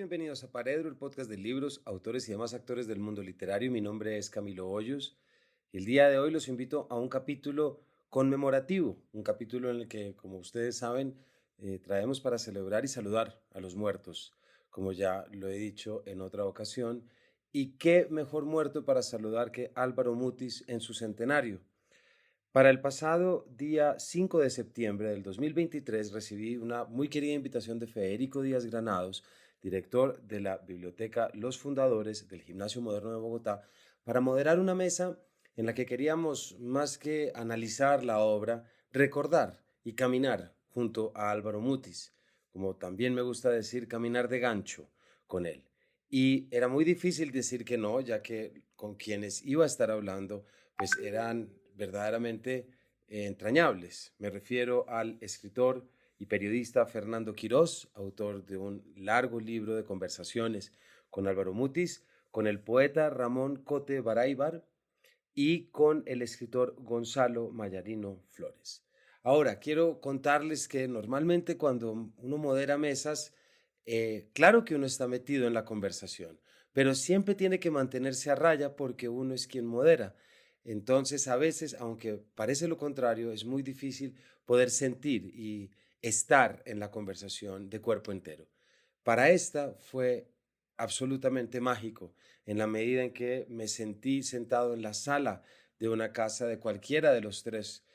bienvenidos a Paredro, el podcast de libros, autores y demás actores del mundo literario. Mi nombre es Camilo Hoyos y el día de hoy los invito a un capítulo conmemorativo, un capítulo en el que, como ustedes saben, traemos para celebrar y saludar a los muertos, como ya lo he dicho en otra ocasión. Y qué mejor muerto para saludar que Álvaro Mutis en su centenario. Para el pasado día 5 de septiembre del 2023 recibí una muy querida invitación de Federico Díaz Granados, director de la Biblioteca Los Fundadores del Gimnasio Moderno de Bogotá, para moderar una mesa en la que queríamos, más que analizar la obra, recordar y caminar junto a Álvaro Mutis, como también me gusta decir, caminar de gancho con él. Y era muy difícil decir que no, ya que con quienes iba a estar hablando, pues eran verdaderamente entrañables. Me refiero al escritor y periodista Fernando Quirós, autor de un largo libro de conversaciones con Álvaro Mutis, con el poeta Ramón Cote Baraybar y con el escritor Gonzalo Mayarino Flores. Ahora, quiero contarles que normalmente cuando uno modera mesas, claro que uno está metido en la conversación, pero siempre tiene que mantenerse a raya porque uno es quien modera. Entonces, a veces, aunque parece lo contrario, es muy difícil poder sentir y estar en la conversación de cuerpo entero. Para esta fue absolutamente mágico, en la medida en que me sentí sentado en la sala de una casa de cualquiera de los tres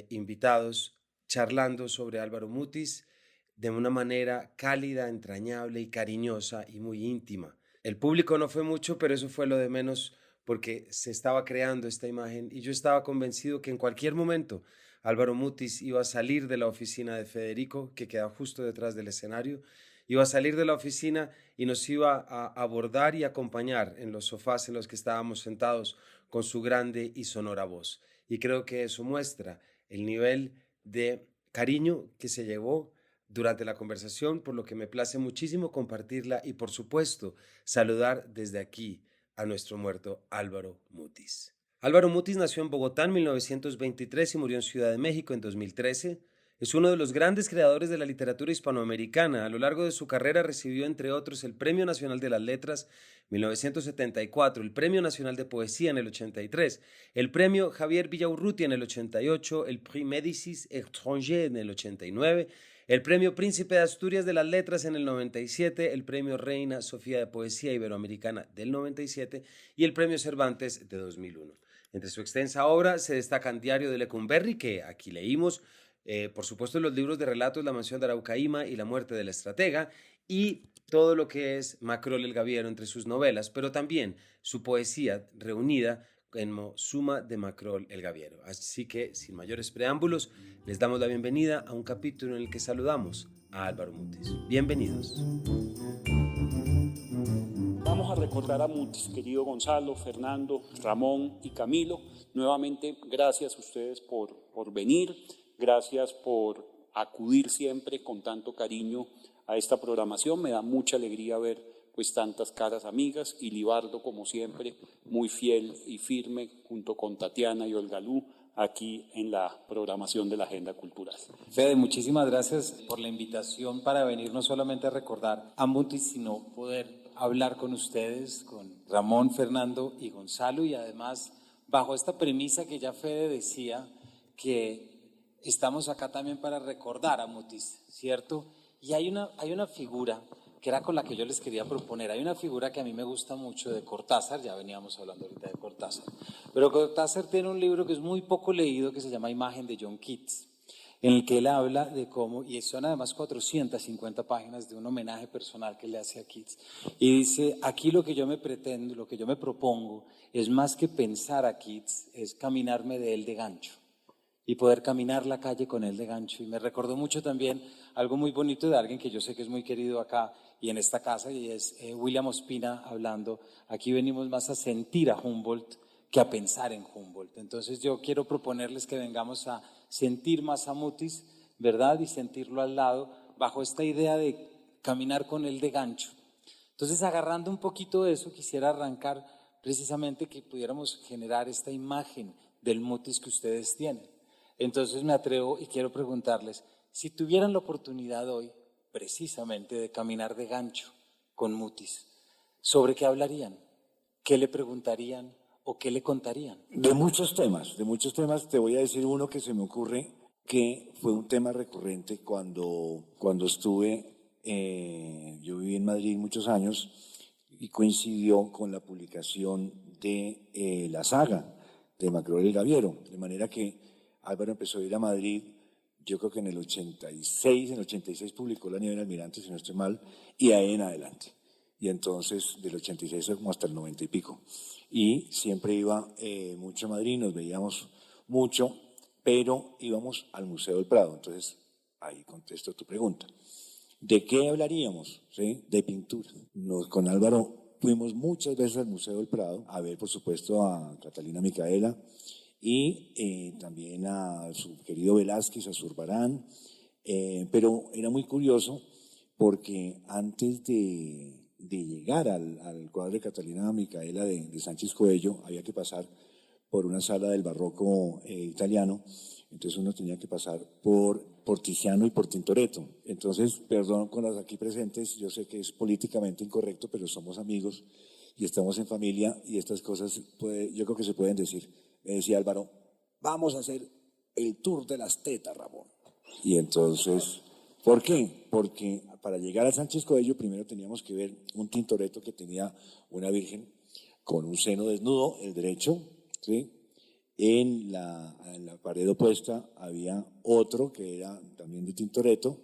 invitados, charlando sobre Álvaro Mutis de una manera cálida, entrañable y cariñosa y muy íntima. El público no fue mucho, pero eso fue lo de menos porque se estaba creando esta imagen y yo estaba convencido que en cualquier momento Álvaro Mutis iba a salir de la oficina de Federico, que queda justo detrás del escenario, iba a salir de la oficina y nos iba a abordar y acompañar en los sofás en los que estábamos sentados con su grande y sonora voz. Y creo que eso muestra el nivel de cariño que se llevó durante la conversación, por lo que me place muchísimo compartirla y, por supuesto, saludar desde aquí a nuestro muerto Álvaro Mutis. Álvaro Mutis nació en Bogotá en 1923 y murió en Ciudad de México en 2013. Es uno de los grandes creadores de la literatura hispanoamericana. A lo largo de su carrera recibió, entre otros, el Premio Nacional de las Letras en 1974, el Premio Nacional de Poesía en el 83, el Premio Javier Villaurrutia en el 88, el Prix Médicis Étranger en el 89, el Premio Príncipe de Asturias de las Letras en el 97, el Premio Reina Sofía de Poesía Iberoamericana del 97 y el Premio Cervantes de 2001. Entre su extensa obra se destacan Diario de Lecumberri, que aquí leímos, por supuesto los libros de relatos La Mansión de Araucaíma y La Muerte del Estratega, y todo lo que es Macrol el Gaviero entre sus novelas, pero también su poesía reunida en Suma de Macrol el Gaviero. Así que, sin mayores preámbulos, les damos la bienvenida a un capítulo en el que saludamos a Álvaro Mutis. Bienvenidos. Vamos a recordar a Mutis, querido Gonzalo, Fernando, Ramón y Camilo. Nuevamente, gracias a ustedes por venir, gracias por acudir siempre con tanto cariño a esta programación. Me da mucha alegría ver pues tantas caras amigas y Libardo, como siempre, muy fiel y firme, junto con Tatiana y Olga Lu, aquí en la programación de la Agenda Cultural. Fede, muchísimas gracias por la invitación para venir no solamente a recordar a Mutis, sino poder hablar con ustedes, con Ramón, Fernando y Gonzalo, y además bajo esta premisa que ya Fede decía, que estamos acá también para recordar a Mutis, ¿cierto? Y hay una figura que era con la que yo les quería proponer. Hay una figura que a mí me gusta mucho de Cortázar, ya veníamos hablando ahorita de Cortázar, pero Cortázar tiene un libro que es muy poco leído que se llama Imagen de John Keats, en el que él habla de cómo, y son además 450 páginas de un homenaje personal que le hace a Keats, y dice, aquí lo que yo me pretendo, lo que yo me propongo, es más que pensar a Keats, es caminarme de él de gancho, y poder caminar la calle con él de gancho. Y me recordó mucho también algo muy bonito de alguien que yo sé que es muy querido acá y en esta casa, y es William Ospina hablando, aquí venimos más a sentir a Humboldt que a pensar en Humboldt. Entonces yo quiero proponerles que vengamos a sentir más a Mutis, ¿verdad? Y sentirlo al lado, bajo esta idea de caminar con él de gancho. Entonces, agarrando un poquito de eso, quisiera arrancar precisamente que pudiéramos generar esta imagen del Mutis que ustedes tienen. Entonces me atrevo y quiero preguntarles, si tuvieran la oportunidad hoy, precisamente, de caminar de gancho con Mutis, ¿sobre qué hablarían? ¿Qué le preguntarían o qué le contarían? De muchos temas. Te voy a decir uno que se me ocurre, que fue un tema recurrente cuando estuve, yo viví en Madrid muchos años y coincidió con la publicación de la saga de Macrobel el Gaviero, de manera que Álvaro empezó a ir a Madrid, yo creo que en el 86 publicó La Nieve del Almirante, si no estoy mal, y ahí en adelante. Y entonces del 86 como hasta el 90 y pico. Y siempre iba mucho a Madrid, nos veíamos mucho, pero íbamos al Museo del Prado. Entonces, ahí contesto tu pregunta. ¿De qué hablaríamos? ¿Sí? De pintura. Con Álvaro fuimos muchas veces al Museo del Prado a ver, por supuesto, a Catalina Micaela y también a su querido Velázquez, a Zurbarán. Pero era muy curioso porque antes de llegar al cuadro de Catalina Micaela de Sánchez Coello, había que pasar por una sala del barroco italiano, entonces uno tenía que pasar por Tiziano y por Tintoretto. Entonces, perdón con las aquí presentes, yo sé que es políticamente incorrecto, pero somos amigos y estamos en familia y estas cosas yo creo que se pueden decir. Me decía Álvaro, vamos a hacer el tour de las tetas, Ramón. Y entonces, ¿por qué? Porque para llegar a Sánchez Coello primero teníamos que ver un Tintoretto que tenía una virgen con un seno desnudo, el derecho, ¿sí? En la pared opuesta había otro que era también de Tintoretto,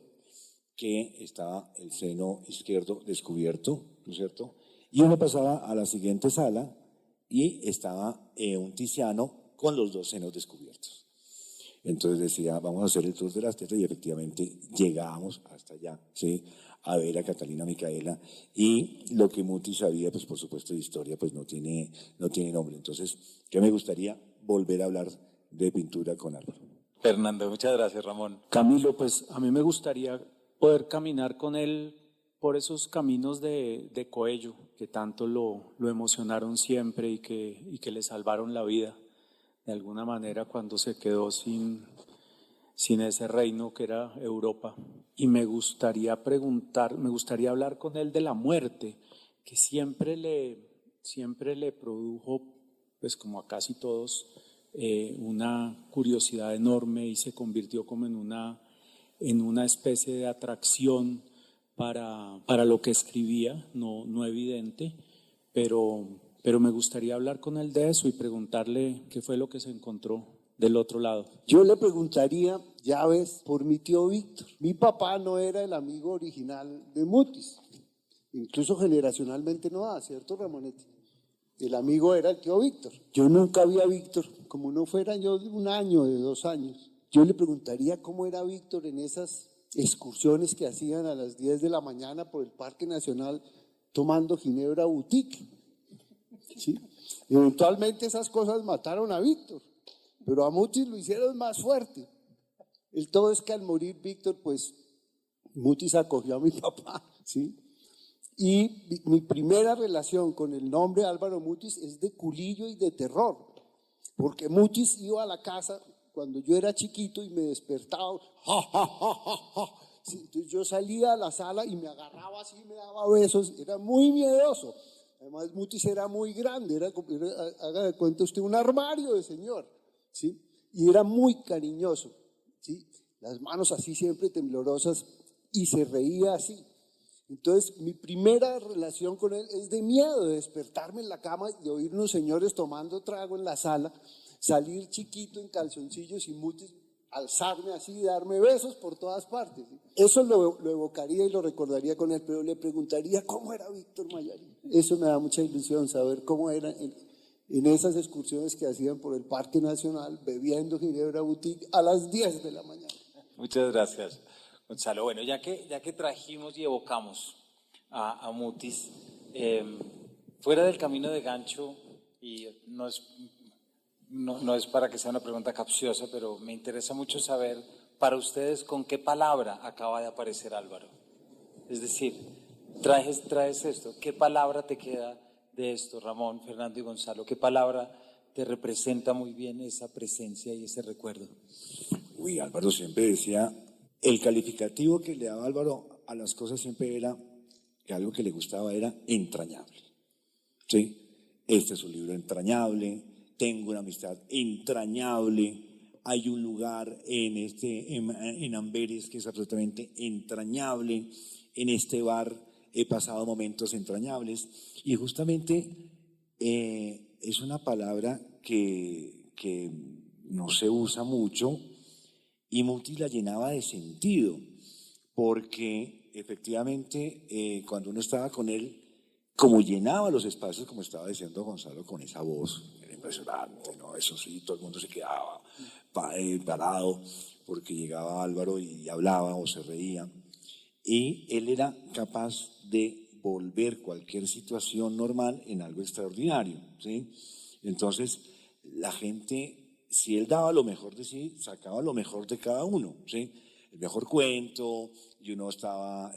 que estaba el seno izquierdo descubierto, ¿no es cierto? Y uno pasaba a la siguiente sala y estaba un Tiziano con los dos senos descubiertos. Entonces decía, vamos a hacer el tour de las tetas y efectivamente llegábamos hasta allá, ¿sí? A ver a Catalina Micaela y lo que Muti sabía, pues por supuesto de historia, pues no tiene nombre. Entonces, ¿qué me gustaría? Volver a hablar de pintura con Álvaro. Fernando, muchas gracias, Ramón. Camilo, pues a mí me gustaría poder caminar con él por esos caminos de Coello, que tanto lo emocionaron siempre y que le salvaron la vida, de alguna manera, cuando se quedó sin ese reino que era Europa. Y me gustaría hablar con él de la muerte, que siempre le produjo, pues como a casi todos, una curiosidad enorme y se convirtió como en una especie de atracción para lo que escribía, no evidente, pero me gustaría hablar con él de eso y preguntarle qué fue lo que se encontró del otro lado. Yo le preguntaría, ya ves, por mi tío Víctor. Mi papá no era el amigo original de Mutis, incluso generacionalmente no da, ¿cierto, Ramonetti? El amigo era el tío Víctor. Yo nunca vi a Víctor, como no fuera yo de 1 año, de 2 años. Yo le preguntaría cómo era Víctor en esas excursiones que hacían a las 10 de la mañana por el Parque Nacional tomando Ginebra Boutique. ¿Sí? Eventualmente esas cosas mataron a Víctor, pero a Mutis lo hicieron más fuerte. El todo es que al morir Víctor, pues Mutis acogió a mi papá, ¿sí? Y mi primera relación con el nombre Álvaro Mutis es de culillo y de terror, porque Mutis iba a la casa cuando yo era chiquito y me despertaba, ¡ja, ja, ja, ja, ja! Sí, entonces yo salía a la sala y me agarraba así, me daba besos, era muy miedoso. Además Mutis era muy grande, haga de cuenta usted un armario de señor, ¿sí? Y era muy cariñoso, ¿sí? Las manos así siempre temblorosas y se reía así. Entonces, mi primera relación con él es de miedo, de despertarme en la cama y de oír unos señores tomando trago en la sala, salir chiquito en calzoncillos y Mutis alzarme así y darme besos por todas partes. Eso lo evocaría y lo recordaría con él, pero le preguntaría cómo era Víctor Mallarín. Eso me da mucha ilusión, saber cómo era en esas excursiones que hacían por el Parque Nacional, bebiendo Ginebra Boutique a las 10 de la mañana. Muchas gracias, Gonzalo. Bueno, ya que trajimos y evocamos a Mutis, fuera del camino de gancho, y no es para que sea una pregunta capciosa, pero me interesa mucho saber para ustedes con qué palabra acaba de aparecer Álvaro. Es decir, traes esto, ¿qué palabra te queda de esto, Ramón, Fernando y Gonzalo? ¿Qué palabra te representa muy bien esa presencia y ese recuerdo? Uy, Álvaro siempre decía, el calificativo que le daba Álvaro a las cosas siempre era que algo que le gustaba era entrañable. ¿Sí? Este es un libro entrañable, tengo una amistad entrañable, hay un lugar en Amberes que es absolutamente entrañable, en este bar he pasado momentos entrañables, y justamente es una palabra que no se usa mucho, y Mutis la llenaba de sentido, porque efectivamente cuando uno estaba con él, como llenaba los espacios, como estaba diciendo Gonzalo, con esa voz, era impresionante, ¿no? Eso sí, todo el mundo se quedaba parado, porque llegaba Álvaro y hablaba o se reía, y él era capaz de volver cualquier situación normal en algo extraordinario, ¿sí? Entonces, la gente, si él daba lo mejor de sí, sacaba lo mejor de cada uno, ¿sí? El mejor cuento, y uno estaba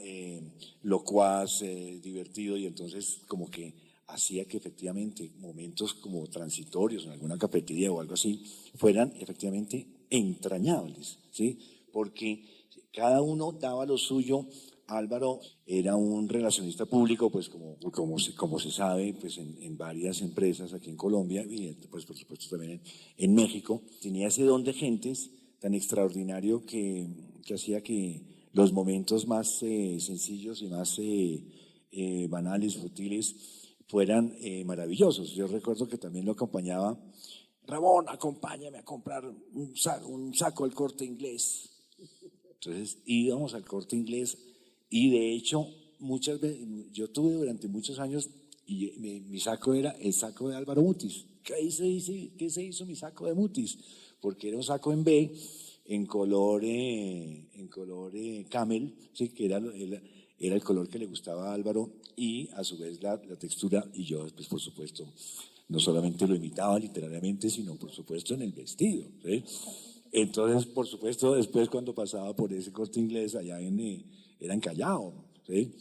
locuaz, divertido, y entonces como que hacía que efectivamente momentos como transitorios en alguna cafetería o algo así fueran efectivamente entrañables, ¿sí? Porque cada uno daba lo suyo. Álvaro era un relacionista público, pues como se sabe, pues en varias empresas aquí en Colombia y pues por supuesto también en México. Tenía ese don de gentes tan extraordinario que hacía que los momentos más sencillos y más banales, futiles, fueran maravillosos. Yo recuerdo que también lo acompañaba: Ramón, acompáñame a comprar un saco al Corte Inglés. Entonces íbamos al Corte Inglés, y de hecho muchas veces, yo tuve durante muchos años, y mi saco era el saco de Álvaro Mutis. ¿Qué se hizo mi saco de Mutis? Porque era un saco en B, en color camel, ¿sí? Que era el color que le gustaba a Álvaro, y a su vez la textura, y yo pues por supuesto no solamente lo imitaba literariamente, sino por supuesto en el vestido, ¿sí? Entonces, por supuesto, después cuando pasaba por ese Corte Inglés allá era en Callao, ¿sí?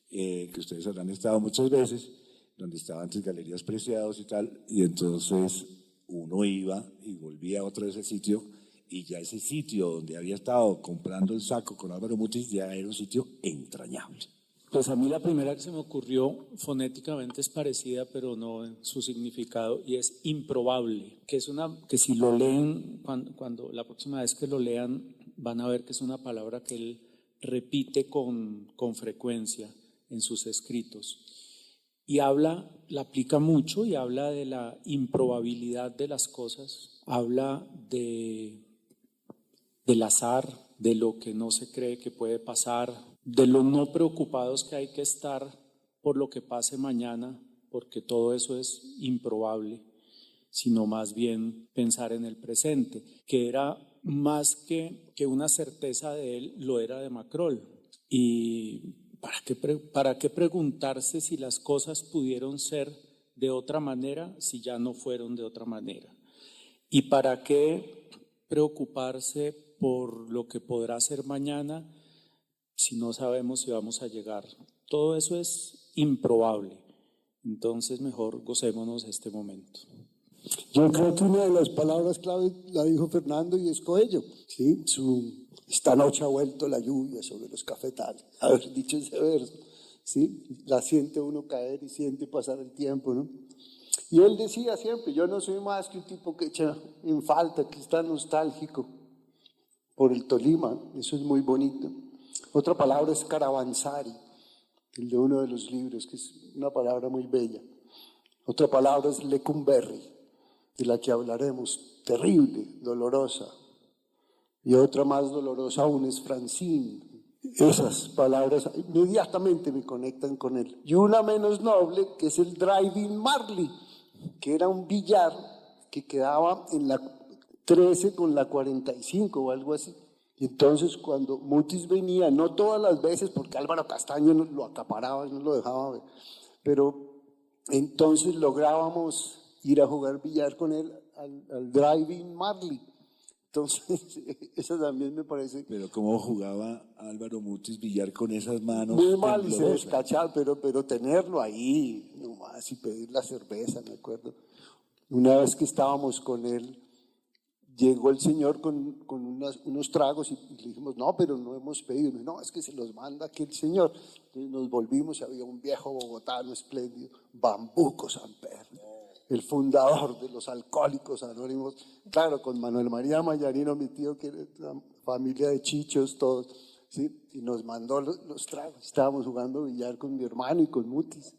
Que ustedes habrán estado muchas veces, donde estaban antes Galerías Preciados y tal, y entonces uno iba y volvía a otro de ese sitio, y ya ese sitio donde había estado comprando el saco con Álvaro Mutis ya era un sitio entrañable. Pues a mí la primera que se me ocurrió fonéticamente es parecida, pero no en su significado, y es improbable, que si lo leen, cuando la próxima vez que lo lean, van a ver que es una palabra que él repite con frecuencia en sus escritos. Y la aplica mucho, y habla de la improbabilidad de las cosas, habla del azar, de lo que no se cree que puede pasar, de lo no preocupados que hay que estar por lo que pase mañana, porque todo eso es improbable, sino más bien pensar en el presente, que era más que una certeza de él, lo era de Macrol. Y ¿para qué preguntarse si las cosas pudieron ser de otra manera si ya no fueron de otra manera? ¿Y para qué preocuparse por lo que podrá ser mañana si no sabemos si vamos a llegar? Todo eso es improbable. Entonces mejor gocémonos este momento. Yo creo que una de las palabras clave la dijo Fernando, y es Coello, ¿sí? Esta noche ha vuelto la lluvia sobre los cafetales, haber dicho ese verso, ¿sí? La siente uno caer y siente pasar el tiempo, ¿no? Y él decía siempre: yo no soy más que un tipo que echa en falta, que está nostálgico por el Tolima. Eso es muy bonito. Otra palabra es caravanzari, el de uno de los libros, que es una palabra muy bella. Otra palabra es lecumberri, de la que hablaremos, terrible, dolorosa. Y otra más dolorosa aún es Francine. Esas palabras inmediatamente me conectan con él. Y una menos noble, que es el Driving Marley, que era un billar que quedaba en la 13 con la 45 o algo así. Y entonces cuando Mutis venía, no todas las veces, porque Álvaro Castaño lo acaparaba y no lo dejaba ver, pero entonces lográbamos ir a jugar billar con él al Driving Marley. Entonces, eso también me parece... Pero cómo jugaba Álvaro Mutis billar con esas manos. Muy mal, y se descachaba, pero tenerlo ahí nomás y pedir la cerveza, me acuerdo. Una vez que estábamos con él, llegó el señor con unos tragos y le dijimos, no, pero no hemos pedido. Y no, es que se los manda aquí el señor. Entonces nos volvimos y había un viejo bogotano espléndido, Bambuco Samper, el fundador de los Alcohólicos Anónimos. Claro, con Manuel María Mayarino, mi tío, que era una familia de chichos, todos, ¿sí? Y nos mandó los tragos. Estábamos jugando billar con mi hermano y con Mutis.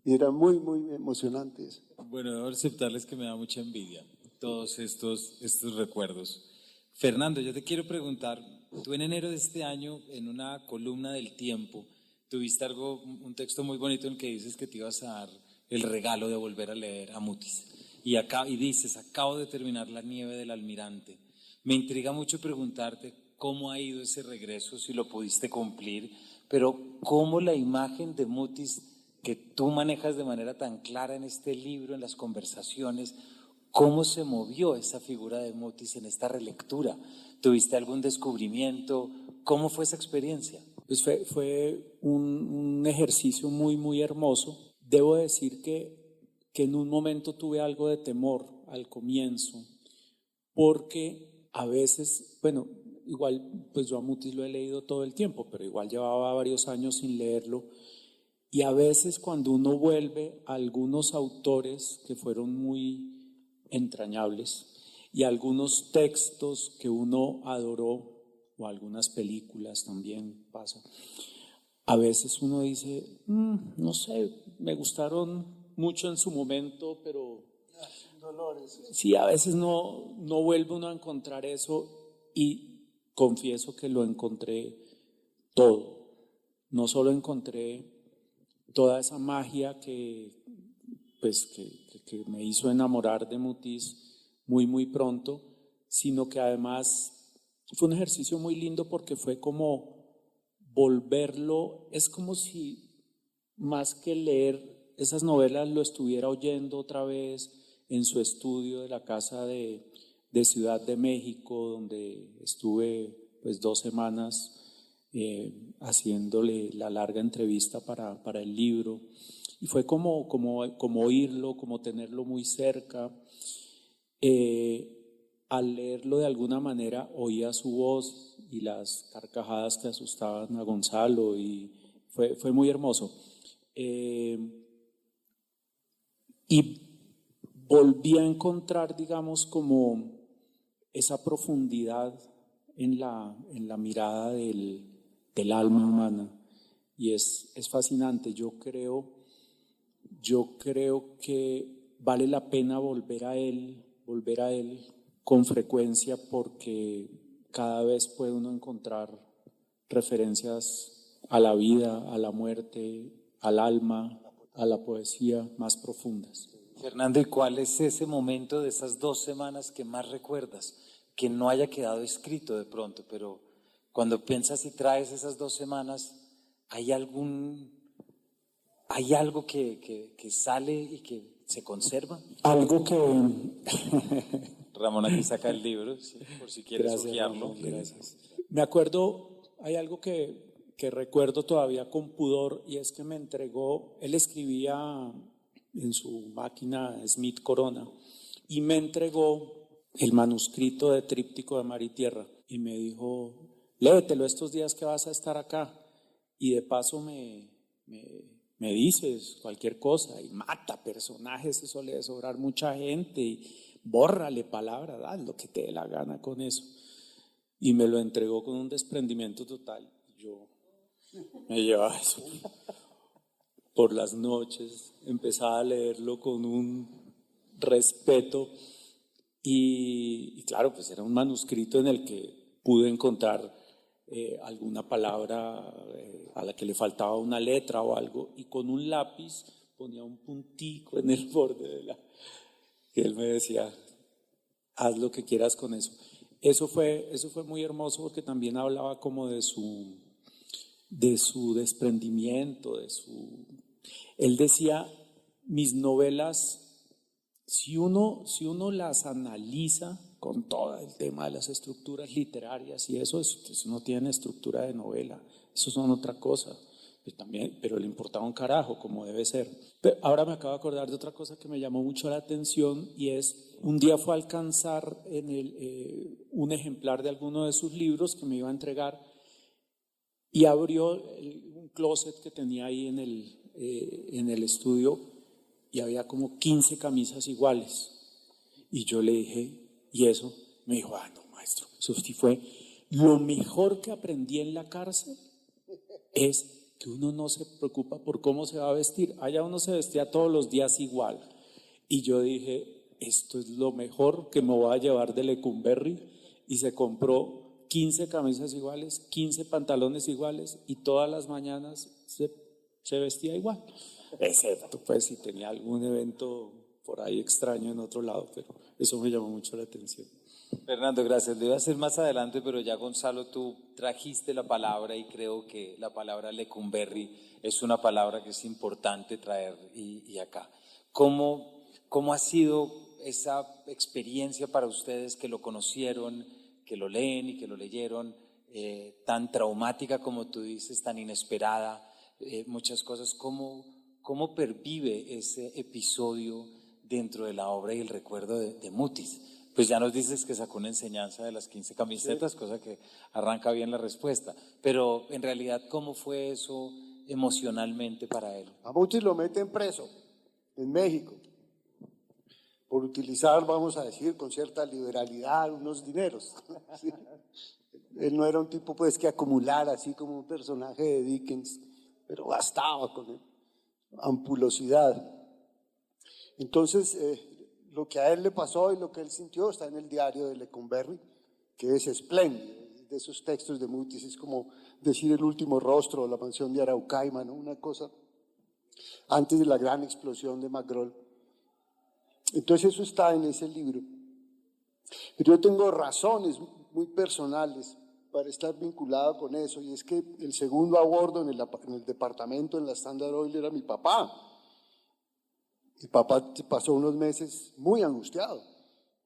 Y era muy, muy emocionante eso. Bueno, debo aceptarles que me da mucha envidia todos estos recuerdos. Fernando, yo te quiero preguntar, tú en enero de este año, en una columna del Tiempo, tuviste un texto muy bonito en el que dices que te ibas a dar el regalo de volver a leer a Mutis. Y dices, acabo de terminar La nieve del almirante. Me intriga mucho preguntarte cómo ha ido ese regreso, si lo pudiste cumplir, pero cómo la imagen de Mutis que tú manejas de manera tan clara en este libro, en las conversaciones, ¿cómo se movió esa figura de Mutis en esta relectura? ¿Tuviste algún descubrimiento? ¿Cómo fue esa experiencia? Pues fue un ejercicio muy, muy hermoso. Debo decir que en un momento tuve algo de temor al comienzo, porque a veces, bueno, igual pues yo a Mutis lo he leído todo el tiempo, pero igual llevaba varios años sin leerlo. Y a veces cuando uno vuelve a algunos autores que fueron muy entrañables y algunos textos que uno adoró, o algunas películas también pasa, a veces uno dice, no sé, me gustaron mucho en su momento, pero sí, a veces no vuelve uno a encontrar eso, y confieso que lo encontré todo. No solo encontré toda esa magia que me hizo enamorar de Mutis muy, muy pronto, sino que además fue un ejercicio muy lindo porque fue como volverlo, es como si más que leer esas novelas lo estuviera oyendo otra vez en su estudio de la casa de Ciudad de México, donde estuve pues 2 semanas haciéndole la larga entrevista para el libro, y fue como oírlo, como tenerlo muy cerca. Al leerlo de alguna manera oía su voz y las carcajadas que asustaban a Gonzalo, y fue muy hermoso. Y volví a encontrar, digamos, como esa profundidad en la mirada del alma humana, y es fascinante. Yo creo que vale la pena volver a él con frecuencia, porque cada vez puede uno encontrar referencias a la vida, a la muerte, al alma, a la poesía más profundas. Fernando, ¿y cuál es ese momento de esas 2 semanas que más recuerdas? Que no haya quedado escrito de pronto, pero cuando piensas y traes esas 2 semanas, ¿hay algo que sale y que se conserva? Algo que... Ramón aquí saca el libro, sí, por si quieres hojearlo. Gracias. Me acuerdo, hay algo que recuerdo todavía con pudor, y es que me entregó, él escribía en su máquina Smith Corona, y me entregó el manuscrito de Tríptico de Mar y Tierra, y me dijo, léetelo estos días que vas a estar acá, y de paso me dices cualquier cosa, y mata personajes, eso le debe sobrar mucha gente, y bórrale palabras, haz lo que te dé la gana con eso. Y me lo entregó con un desprendimiento total. Yo me llevaba eso por las noches, empezaba a leerlo con un respeto, y claro, pues era un manuscrito en el que pude encontrar alguna palabra a la que le faltaba una letra o algo, y con un lápiz ponía un puntico en el borde de y él me decía, haz lo que quieras con eso. Eso fue muy hermoso, porque también hablaba como de su desprendimiento, Él decía, mis novelas, si uno las analiza con todo el tema de las estructuras literarias y eso no tiene estructura de novela, eso son otra cosa. pues también, pero le importaba un carajo, como debe ser. Pero ahora me acabo de acordar de otra cosa que me llamó mucho la atención, y es, un día fue a alcanzar un ejemplar de alguno de sus libros que me iba a entregar, y abrió un closet que tenía ahí en el estudio, y había como 15 camisas iguales. Y yo le dije, ¿y eso? Me dijo, no, maestro, eso sí fue lo mejor que aprendí en la cárcel, es que uno no se preocupa por cómo se va a vestir. Allá uno se vestía todos los días igual. Y yo dije, esto es lo mejor que me voy a llevar de Lecumberri. Y se compró 15 camisas iguales, 15 pantalones iguales, y todas las mañanas se vestía igual. Excepto pues si tenía algún evento por ahí extraño en otro lado, pero eso me llamó mucho la atención. Fernando, gracias. Lo iba a hacer más adelante, pero ya Gonzalo, tú trajiste la palabra y creo que la palabra Lecumberri es una palabra que es importante traer y acá. ¿Cómo ha sido esa experiencia para ustedes que lo conocieron, que lo leen y que lo leyeron, tan traumática como tú dices, tan inesperada, muchas cosas? ¿Cómo pervive ese episodio dentro de la obra y el recuerdo de Mutis? Pues ya nos dices que sacó una enseñanza de las 15 camisetas, sí, cosa que arranca bien la respuesta. Pero en realidad, ¿cómo fue eso emocionalmente para él? A Mutis lo meten preso en México por utilizar, vamos a decir, con cierta liberalidad unos dineros. ¿Sí? Él no era un tipo pues que acumulara así como un personaje de Dickens, pero bastaba con él. Ampulosidad. Entonces, lo que a él le pasó y lo que él sintió está en el diario de Lecumberri, que es espléndido. De esos textos de Mutis es como decir El último rostro o La mansión de Araucaima, ¿no? Una cosa antes de la gran explosión de Magrol. Entonces eso está en ese libro. Pero yo tengo razones muy personales para estar vinculado con eso, y es que el segundo a bordo en el departamento, en la Standard Oil, era mi papá. Mi papá pasó unos meses muy angustiado,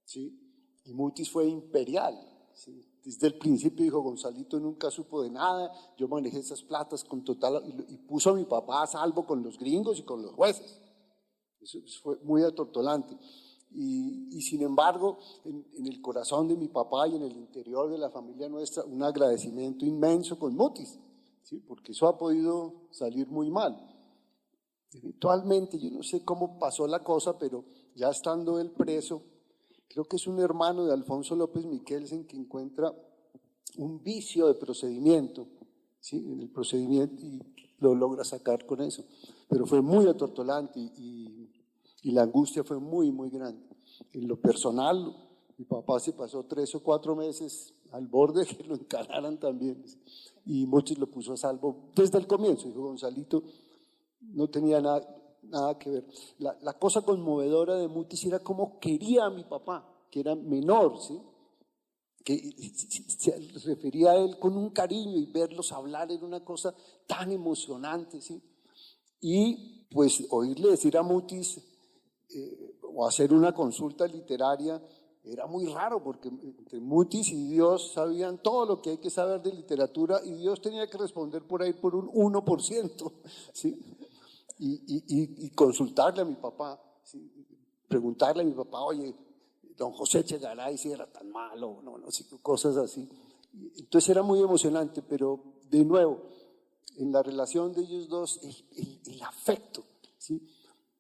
¿sí? Y Mutis fue imperial, ¿sí? Desde el principio dijo, Gonzalito nunca supo de nada, yo manejé esas platas con total, y puso a mi papá a salvo con los gringos y con los jueces. Eso fue muy atortolante. Y sin embargo, en el corazón de mi papá y en el interior de la familia nuestra, un agradecimiento inmenso con Mutis, ¿sí? Porque eso ha podido salir muy mal. Eventualmente, yo no sé cómo pasó la cosa, pero ya estando él preso, creo que es un hermano de Alfonso López Miquelsen que encuentra un vicio de procedimiento, ¿sí? En el procedimiento, y lo logra sacar con eso. Pero fue muy atortolante y la angustia fue muy, muy grande. En lo personal, mi papá se pasó 3 o 4 meses al borde de que lo encararan también, y Mutis lo puso a salvo desde el comienzo. Dijo, Gonzalito no tenía nada que ver. La cosa conmovedora de Mutis era cómo quería a mi papá, que era menor, ¿sí? Que se refería a él con un cariño, y verlos hablar era una cosa tan emocionante, ¿sí? Y pues oírle decir a Mutis o hacer una consulta literaria era muy raro, porque entre Mutis y Dios sabían todo lo que hay que saber de literatura, y Dios tenía que responder por ahí por un 1%, ¿sí? Y consultarle a mi papá, ¿sí? Preguntarle a mi papá, oye, don José Chegaray si era tan malo, no, cosas así. Entonces era muy emocionante, pero de nuevo, en la relación de ellos dos, el afecto, ¿sí?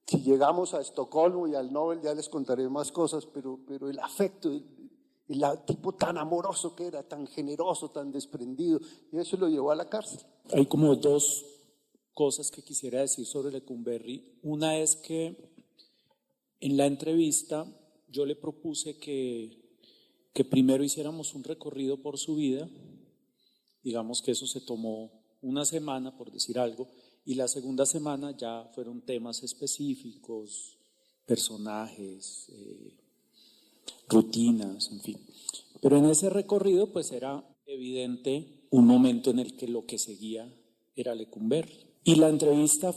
Si llegamos a Estocolmo y al Nobel ya les contaré más cosas, pero el afecto, el tipo tan amoroso que era, tan generoso, tan desprendido, y eso lo llevó a la cárcel. Hay como 2 cosas que quisiera decir sobre Lecumberri. Una es que en la entrevista yo le propuse que primero hiciéramos un recorrido por su vida, digamos que eso se tomó una semana, por decir algo, y la segunda semana ya fueron temas específicos, personajes, rutinas, en fin. Pero en ese recorrido pues era evidente un momento en el que lo que seguía era Lecumberri. Y la entrevista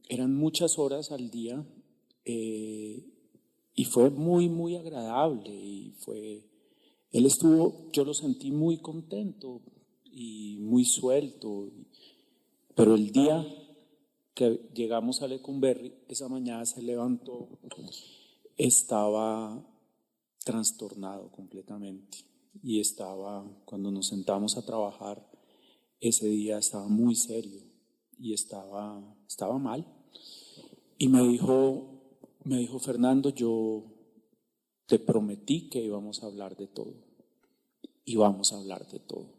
eran muchas horas al día, y fue muy, muy agradable, yo lo sentí muy contento y muy suelto, Pero el día que llegamos a Lecumberri, esa mañana se levantó, estaba trastornado completamente y cuando nos sentamos a trabajar, ese día estaba muy serio y estaba mal. Y me dijo, Fernando, yo te prometí que íbamos a hablar de todo. Y vamos a hablar de todo.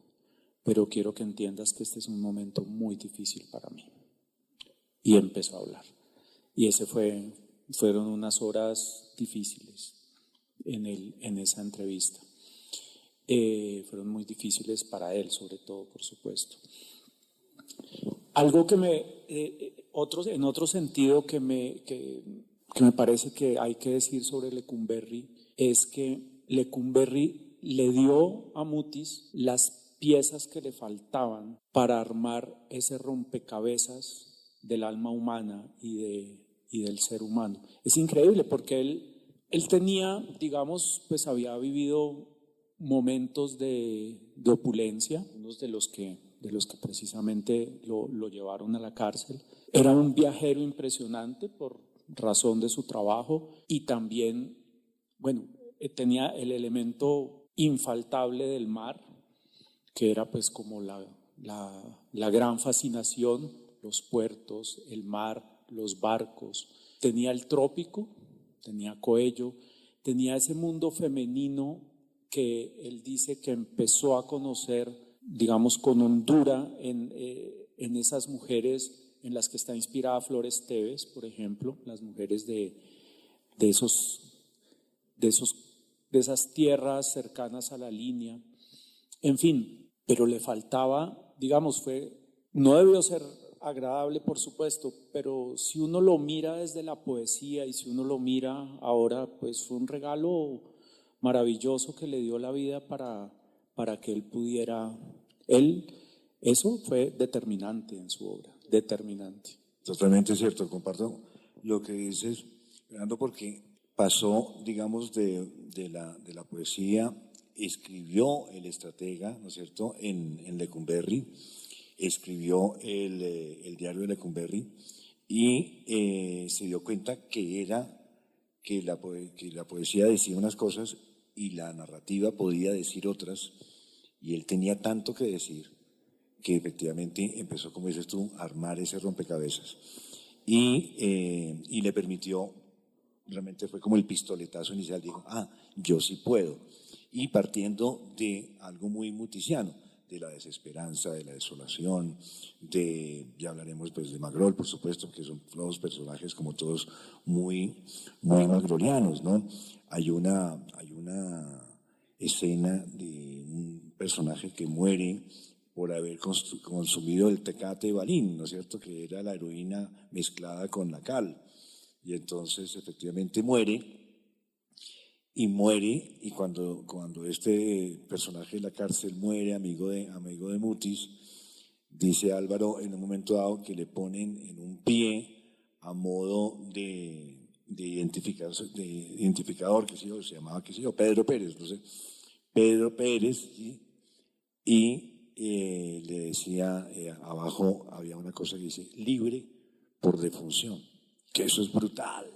Pero quiero que entiendas que este es un momento muy difícil para mí. Y empezó a hablar. Y fueron unas horas difíciles en esa entrevista. Fueron muy difíciles para él, sobre todo, por supuesto. Algo que en otro sentido que me parece que hay que decir sobre Lecumberri es que Lecumberri le dio a Mutis las piezas que le faltaban para armar ese rompecabezas del alma humana y del ser humano. Es increíble porque él tenía, digamos, pues había vivido momentos de opulencia, unos de los que precisamente lo llevaron a la cárcel. Era un viajero impresionante por razón de su trabajo y también, bueno, tenía el elemento infaltable del mar, que era pues como la gran fascinación, los puertos, el mar, los barcos. Tenía el trópico, tenía Coello, tenía ese mundo femenino que él dice que empezó a conocer, digamos, con hondura en esas mujeres en las que está inspirada Flores Teves, por ejemplo, las mujeres de esas tierras cercanas a la línea. En fin, pero le faltaba, digamos, no debió ser agradable, por supuesto, pero si uno lo mira desde la poesía y si uno lo mira ahora, pues fue un regalo maravilloso que le dio la vida para que él pudiera, eso fue determinante en su obra, determinante. Totalmente cierto, comparto lo que dices, Fernando, porque pasó, digamos, de la poesía, escribió El Estratega, ¿no es cierto?, en Lecumberri, escribió el diario de Lecumberri y se dio cuenta que la poesía decía unas cosas y la narrativa podía decir otras, y él tenía tanto que decir que efectivamente empezó, como dices tú, a armar ese rompecabezas y le permitió, realmente fue como el pistoletazo inicial, dijo, yo sí puedo, y partiendo de algo muy mutisiano, de la desesperanza, de la desolación, ya hablaremos pues de Magrol, por supuesto, que son todos personajes como todos muy, muy magrolianos, ¿no? Hay una escena de un personaje que muere por haber consumido el Tecate Balín, ¿no es cierto?, que era la heroína mezclada con la cal, y entonces efectivamente muere, y cuando este personaje de la cárcel muere, amigo de Mutis, dice Álvaro en un momento dado que le ponen en un pie a modo de identificador, que se llamaba, Pedro Pérez, no sé, Pedro Pérez, ¿sí? Y le decía, abajo había una cosa que dice, libre por defunción, que eso es brutal,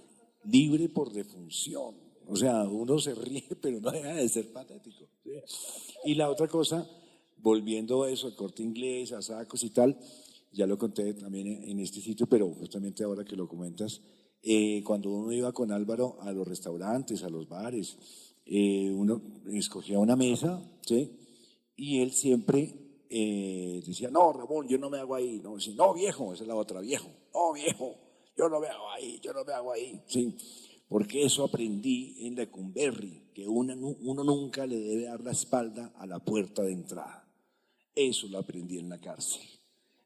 libre por defunción. O sea, uno se ríe, pero no deja de ser patético, ¿sí? Y la otra cosa, volviendo a eso, al Corte Inglés, a Sacos y tal, ya lo conté también en este sitio, pero justamente ahora que lo comentas, cuando uno iba con Álvaro a los restaurantes, a los bares, uno escogía una mesa, ¿sí? Y él siempre decía, no, Ramón, yo no me hago ahí. No, decía, no, viejo, esa es la otra, viejo. No, viejo, yo no me hago ahí, ¿sí? Porque eso aprendí en Lecumberri, que uno nunca le debe dar la espalda a la puerta de entrada. Eso lo aprendí en la cárcel.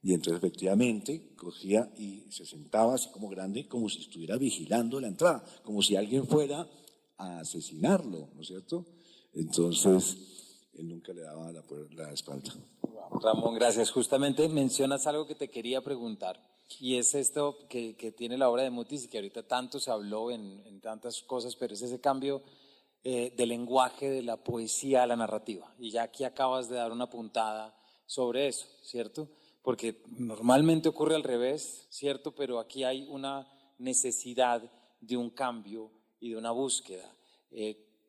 Y entonces efectivamente cogía y se sentaba así como grande, como si estuviera vigilando la entrada, como si alguien fuera a asesinarlo, ¿no es cierto? Entonces él nunca le daba la espalda. Ramón, gracias. Justamente mencionas algo que te quería preguntar. Y es esto que tiene la obra de Mutis y que ahorita tanto se habló en tantas cosas, pero es ese cambio del lenguaje de la poesía a la narrativa. Y ya aquí acabas de dar una puntada sobre eso, ¿cierto? porque normalmente ocurre al revés, ¿cierto? Pero aquí hay una necesidad de un cambio y de una búsqueda.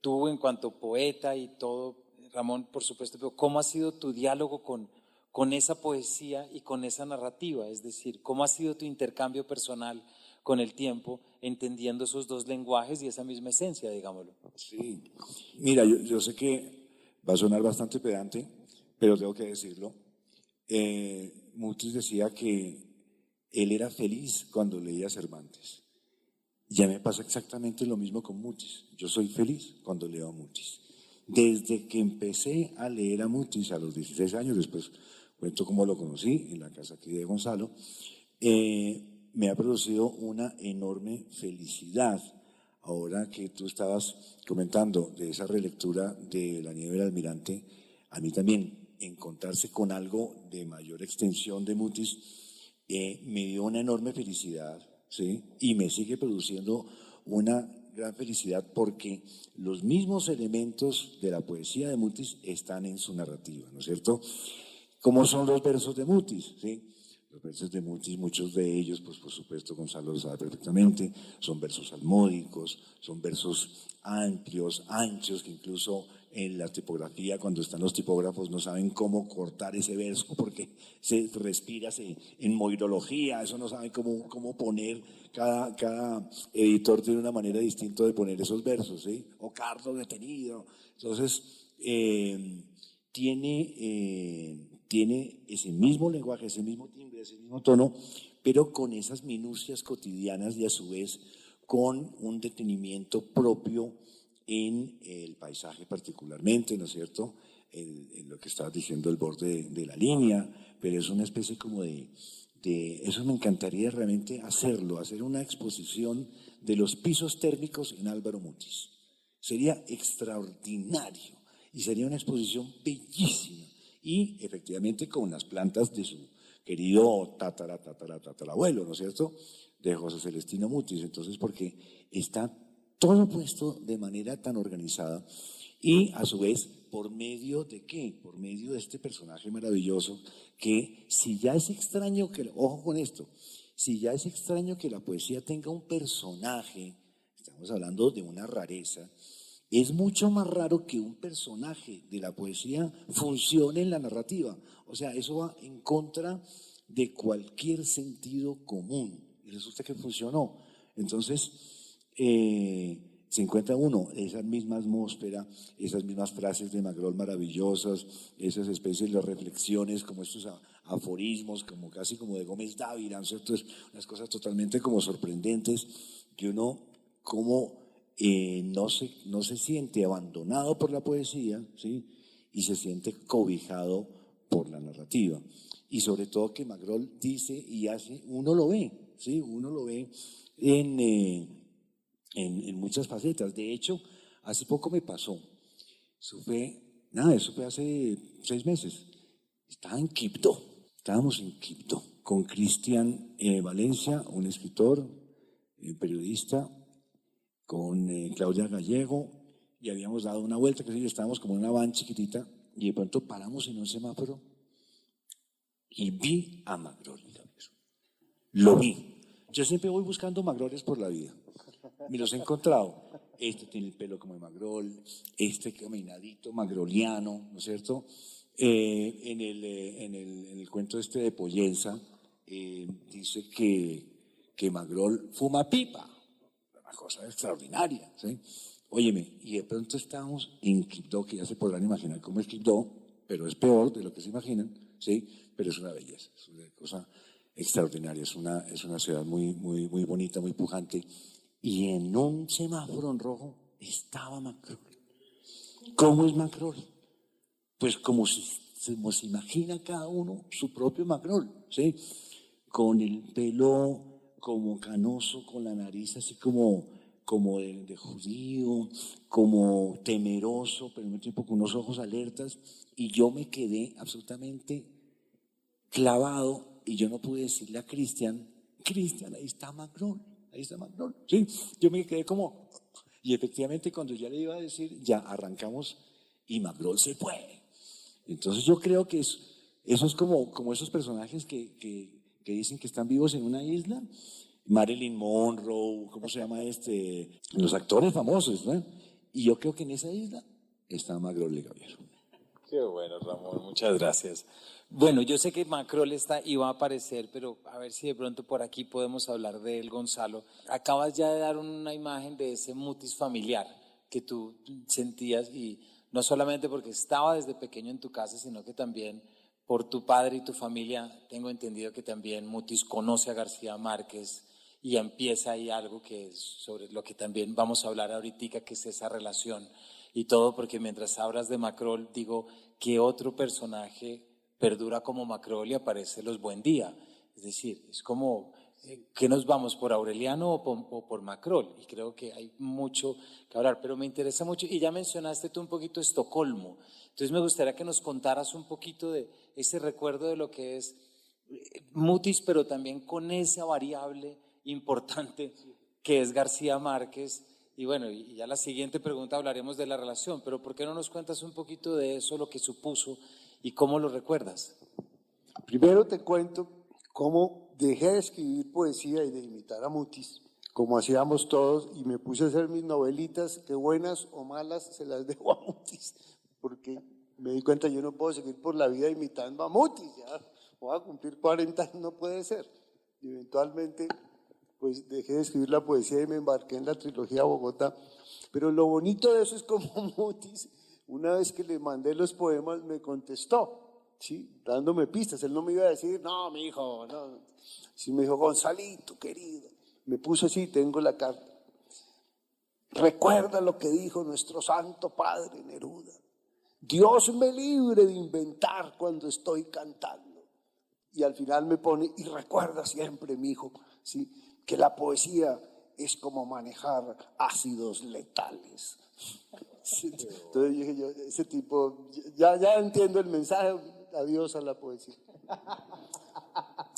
Tú en cuanto poeta y todo, Ramón, por supuesto, pero ¿cómo ha sido tu diálogo con esa poesía y con esa narrativa? Es decir, ¿cómo ha sido tu intercambio personal con el tiempo, entendiendo esos dos lenguajes y esa misma esencia, digámoslo? Sí, mira, yo sé que va a sonar bastante pedante, pero tengo que decirlo. Mutis decía que él era feliz cuando leía Cervantes. Ya me pasa exactamente lo mismo con Mutis. Yo soy feliz cuando leo a Mutis. Desde que empecé a leer a Mutis a los 16 años, después cuento cómo lo conocí en la casa aquí de Gonzalo, me ha producido una enorme felicidad. Ahora que tú estabas comentando de esa relectura de La nieve del almirante, a mí también encontrarse con algo de mayor extensión de Mutis me dio una enorme felicidad, ¿sí? Y me sigue produciendo una gran felicidad porque los mismos elementos de la poesía de Mutis están en su narrativa, ¿no es cierto? ¿Cómo son los versos de Mutis? ¿Sí? Los versos de Mutis, muchos de ellos, pues por supuesto Gonzalo lo sabe perfectamente, son versos salmódicos, son versos amplios, anchos, que incluso en la tipografía, cuando están los tipógrafos, no saben cómo cortar ese verso porque se respira en moirología, eso no saben cómo poner, cada editor tiene una manera distinta de poner esos versos, ¿sí? O cardo detenido. Entonces, tiene ese mismo lenguaje, ese mismo timbre, ese mismo tono, pero con esas minucias cotidianas y a su vez con un detenimiento propio en el paisaje particularmente, ¿no es cierto? En lo que estabas diciendo, el borde de la línea, pero es una especie como de eso me encantaría realmente hacerlo, hacer una exposición de los pisos térmicos en Álvaro Mutis. Sería extraordinario y sería una exposición bellísima y efectivamente con las plantas de su querido tatarabuelo, ¿no es cierto?, de José Celestino Mutis. Entonces, porque está todo puesto de manera tan organizada y a su vez, ¿por medio de qué? Por medio de este personaje maravilloso que si ya es extraño que, ojo con esto, si ya es extraño que la poesía tenga un personaje, estamos hablando de una rareza, es mucho más raro que un personaje de la poesía funcione en la narrativa. O sea, eso va en contra de cualquier sentido común. Y resulta que funcionó. Entonces, se encuentra uno esa misma atmósfera, esas mismas frases de Magrol maravillosas, esas especies de reflexiones, como estos aforismos, como casi como de Gómez Dávila, ¿cierto? Unas cosas totalmente como sorprendentes, que uno como no se siente abandonado por la poesía, ¿sí? Y se siente cobijado por la narrativa. Y sobre todo que Magrol dice y hace, uno lo ve, ¿sí? Uno lo ve en muchas facetas. De hecho, hace poco me pasó, eso fue hace 6 meses, estábamos en Quibdó, con Cristian Valencia, un escritor, periodista, con Claudia Gallego, y habíamos dado una vuelta, que estábamos como en una van chiquitita, y de pronto paramos en un semáforo, y vi a Magrol, lo vi. Yo siempre voy buscando Magroles por la vida. Me los he encontrado. Este tiene el pelo como de Magrol, este caminadito magroliano, ¿no es cierto? En el cuento este de Poyensa, dice que Magrol fuma pipa. Una cosa extraordinaria, ¿sí? Óyeme, y de pronto estábamos en Quibdó, que ya se podrán imaginar cómo es Quibdó, pero es peor de lo que se imaginan, ¿sí? Pero es una belleza, es una cosa extraordinaria, es una ciudad muy, muy, muy bonita, muy pujante. Y en un semáforo en rojo estaba Magrol. ¿Cómo es Magrol? Pues como se imagina cada uno su propio Magrol, ¿sí? Con el pelo como canoso, con la nariz así como de judío, como temeroso, pero al mismo tiempo con unos ojos alertas. Y yo me quedé absolutamente clavado y yo no pude decirle a Cristian, ahí está Magrol. Ahí está Magrol. Sí, yo me quedé como... Y efectivamente cuando ya le iba a decir, ya arrancamos y Magrol se fue. Entonces yo creo que Eso es como esos personajes que dicen que están vivos en una isla. Marilyn Monroe, ¿cómo se llama los actores famosos, ¿no? Y yo creo que en esa isla está Magrole Gaviero. Qué bueno, Ramón, muchas gracias. Bueno, yo sé que Macrol está y va a aparecer, pero a ver si de pronto por aquí podemos hablar de él, Gonzalo. Acabas ya de dar una imagen de ese mutis familiar que tú sentías, y no solamente porque estaba desde pequeño en tu casa, sino que también por tu padre y tu familia. Tengo entendido que también Mutis conoce a García Márquez y empieza ahí algo que es sobre lo que también vamos a hablar ahorita, que es esa relación y todo, porque mientras hablas de Macrol, digo, ¿qué otro personaje perdura como Macrol y aparece Los Buendía? Es decir, es como, ¿qué nos vamos, por Aureliano o por Macrol? Y creo que hay mucho que hablar, pero me interesa mucho, y ya mencionaste tú un poquito Estocolmo, entonces me gustaría que nos contaras un poquito de ese recuerdo de lo que es Mutis, pero también con esa variable importante que es García Márquez. Y bueno, y ya la siguiente pregunta hablaremos de la relación, pero ¿por qué no nos cuentas un poquito de eso, lo que supuso y cómo lo recuerdas? Primero te cuento cómo dejé de escribir poesía y de imitar a Mutis, como hacíamos todos, y me puse a hacer mis novelitas, que buenas o malas se las dejo a Mutis, porque me di cuenta, yo no puedo seguir por la vida imitando a Mutis, ya voy a cumplir 40 años, no puede ser. Y eventualmente pues dejé de escribir la poesía y me embarqué en la trilogía Bogotá. Pero lo bonito de eso es como Mutis, una vez que le mandé los poemas, me contestó, ¿sí? Dándome pistas. Él no me iba a decir, no, mi hijo, no. Sí, me dijo, Gonzalito, querido. Me puso así, tengo la carta. Recuerda lo que dijo nuestro santo padre Neruda. Dios me libre de inventar cuando estoy cantando. Y al final me pone, y recuerda siempre, mi hijo, ¿sí?, que la poesía es como manejar ácidos letales. Entonces dije yo, ese tipo, ya entiendo el mensaje, adiós a la poesía.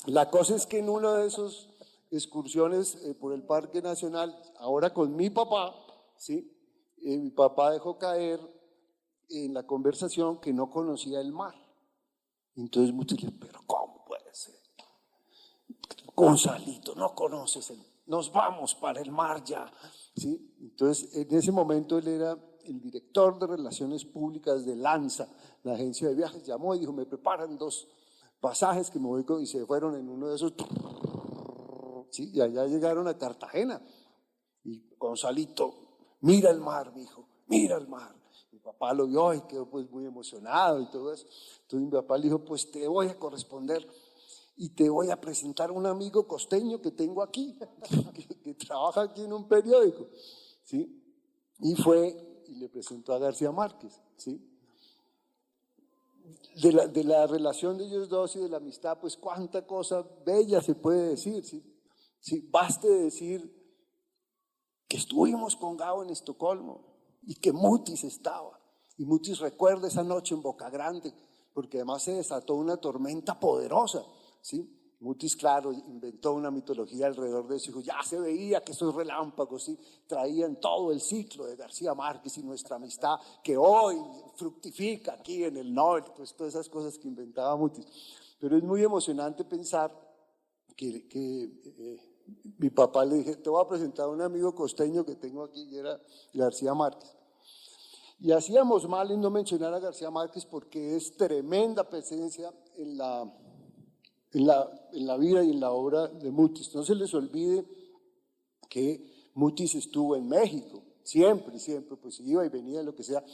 La cosa es que en una de esas excursiones por el Parque Nacional, ahora con mi papá, ¿sí?, mi papá dejó caer en la conversación que no conocía el mar. Entonces muchos dicen, pero ¿cómo puede ser? Gonzalito, no conoces nos vamos para el mar ya, ¿sí? Entonces, en ese momento él era el director de Relaciones Públicas de Lanza, la agencia de viajes, llamó y dijo, me preparan 2 pasajes que me voy con, y se fueron en uno de esos, ¿sí? Y allá llegaron a Cartagena, y Gonzalito, mira el mar, mijo, mira el mar. Mi papá lo vio y quedó pues muy emocionado y todo eso. Entonces mi papá le dijo, pues te voy a corresponder y te voy a presentar a un amigo costeño que tengo aquí, que trabaja aquí en un periódico, ¿sí? Y fue y le presentó a García Márquez, ¿sí? De la relación de ellos dos y de la amistad, pues cuánta cosa bella se puede decir, ¿sí? Sí, baste decir que estuvimos con Gao en Estocolmo y que Mutis estaba. Y Mutis recuerda esa noche en Boca Grande, porque además se desató una tormenta poderosa, ¿sí? Mutis, claro, inventó una mitología alrededor de eso. Dijo, ya se veía que esos relámpagos, ¿sí?, traían todo el ciclo de García Márquez y nuestra amistad que hoy fructifica aquí en el norte, pues todas esas cosas que inventaba Mutis. Pero es muy emocionante pensar que mi papá le dije, te voy a presentar a un amigo costeño que tengo aquí, y era García Márquez. Y hacíamos mal en no mencionar a García Márquez porque es tremenda presencia en la vida y en la obra de Mutis. No se les olvide que Mutis estuvo en México, siempre, pues iba y venía, lo que sea,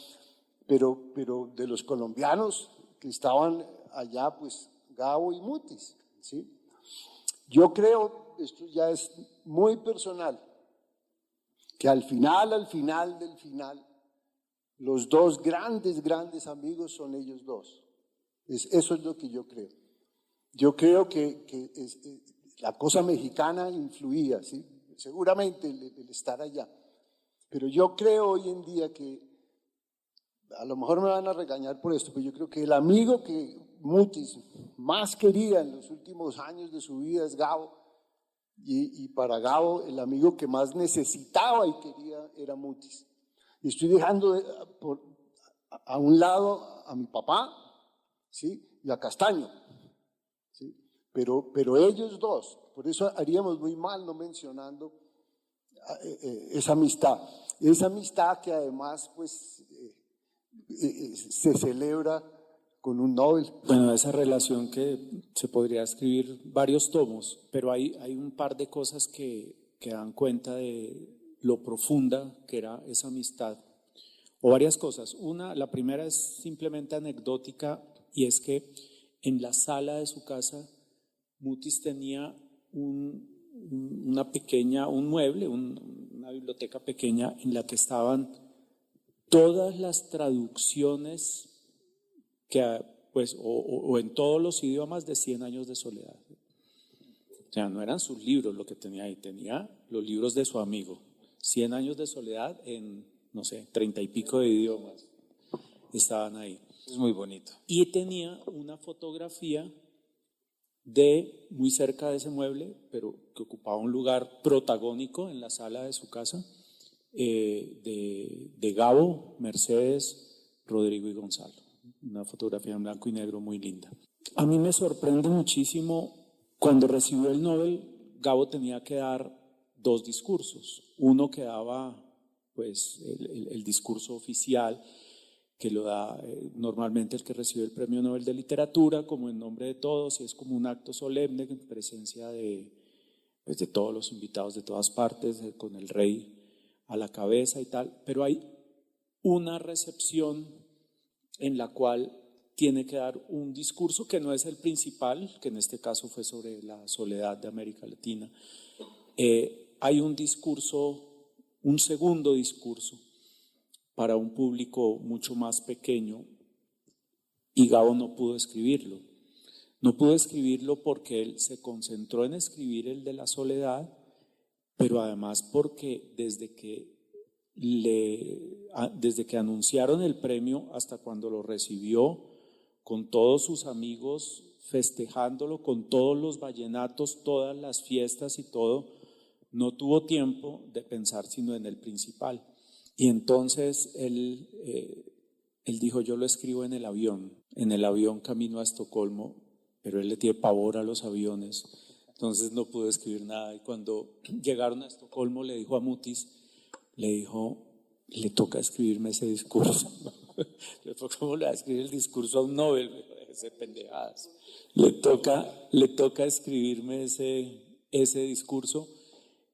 pero de los colombianos que estaban allá, pues Gabo y Mutis, ¿sí? Yo creo, esto ya es muy personal, que al final del final, los 2 grandes amigos son ellos 2. Eso es lo que yo creo. Yo creo que la cosa mexicana influía, ¿sí? Seguramente el estar allá. Pero yo creo hoy en día que, a lo mejor me van a regañar por esto, pero yo creo que el amigo que Mutis más quería en los últimos años de su vida es Gabo, y para Gabo el amigo que más necesitaba y quería era Mutis. Y estoy dejando a un lado a mi papá, ¿sí?, y a Castaño. ¿Sí? Pero ellos dos, por eso haríamos muy mal no mencionando esa amistad que además pues se celebra con un Nobel. Bueno, esa relación que se podría escribir varios tomos, pero hay un par de cosas que dan cuenta de lo profunda que era esa amistad, o varias cosas. La primera es simplemente anecdótica, y es que en la sala de su casa Mutis tenía un mueble, una biblioteca pequeña en la que estaban todas las traducciones que, pues, o en todos los idiomas de 100 años de soledad. O sea, no eran sus libros lo que tenía ahí, tenía los libros de su amigo. 100 años de soledad en, no sé, 30 y pico de idiomas estaban ahí. Es muy bonito. Y tenía una fotografía muy cerca de ese mueble, pero que ocupaba un lugar protagónico en la sala de su casa, de Gabo, Mercedes, Rodrigo y Gonzalo. Una fotografía en blanco y negro muy linda. A mí me sorprende muchísimo, cuando recibió el Nobel, Gabo tenía que dar 2 discursos. Uno que daba pues, el discurso oficial, que lo da normalmente el que recibe el Premio Nobel de Literatura, como en nombre de todos, y es como un acto solemne en presencia de todos los invitados de todas partes, con el rey a la cabeza y tal, pero hay una recepción en la cual tiene que dar un discurso que no es el principal, que en este caso fue sobre la soledad de América Latina. Hay un discurso, un segundo discurso, para un público mucho más pequeño, y Gabo no pudo escribirlo. No pudo escribirlo porque él se concentró en escribir el de la soledad, pero además porque desde que anunciaron el premio hasta cuando lo recibió, con todos sus amigos festejándolo, con todos los vallenatos, todas las fiestas y todo, no tuvo tiempo de pensar sino en el principal. Y entonces él dijo, yo lo escribo en el avión camino a Estocolmo, pero él le tiene pavor a los aviones, entonces no pudo escribir nada. Y cuando llegaron a Estocolmo le dijo a Mutis, le toca escribirme ese discurso. ¿Cómo le va a escribir el discurso a un Nobel? Ese pendejadas. Le toca escribirme ese discurso.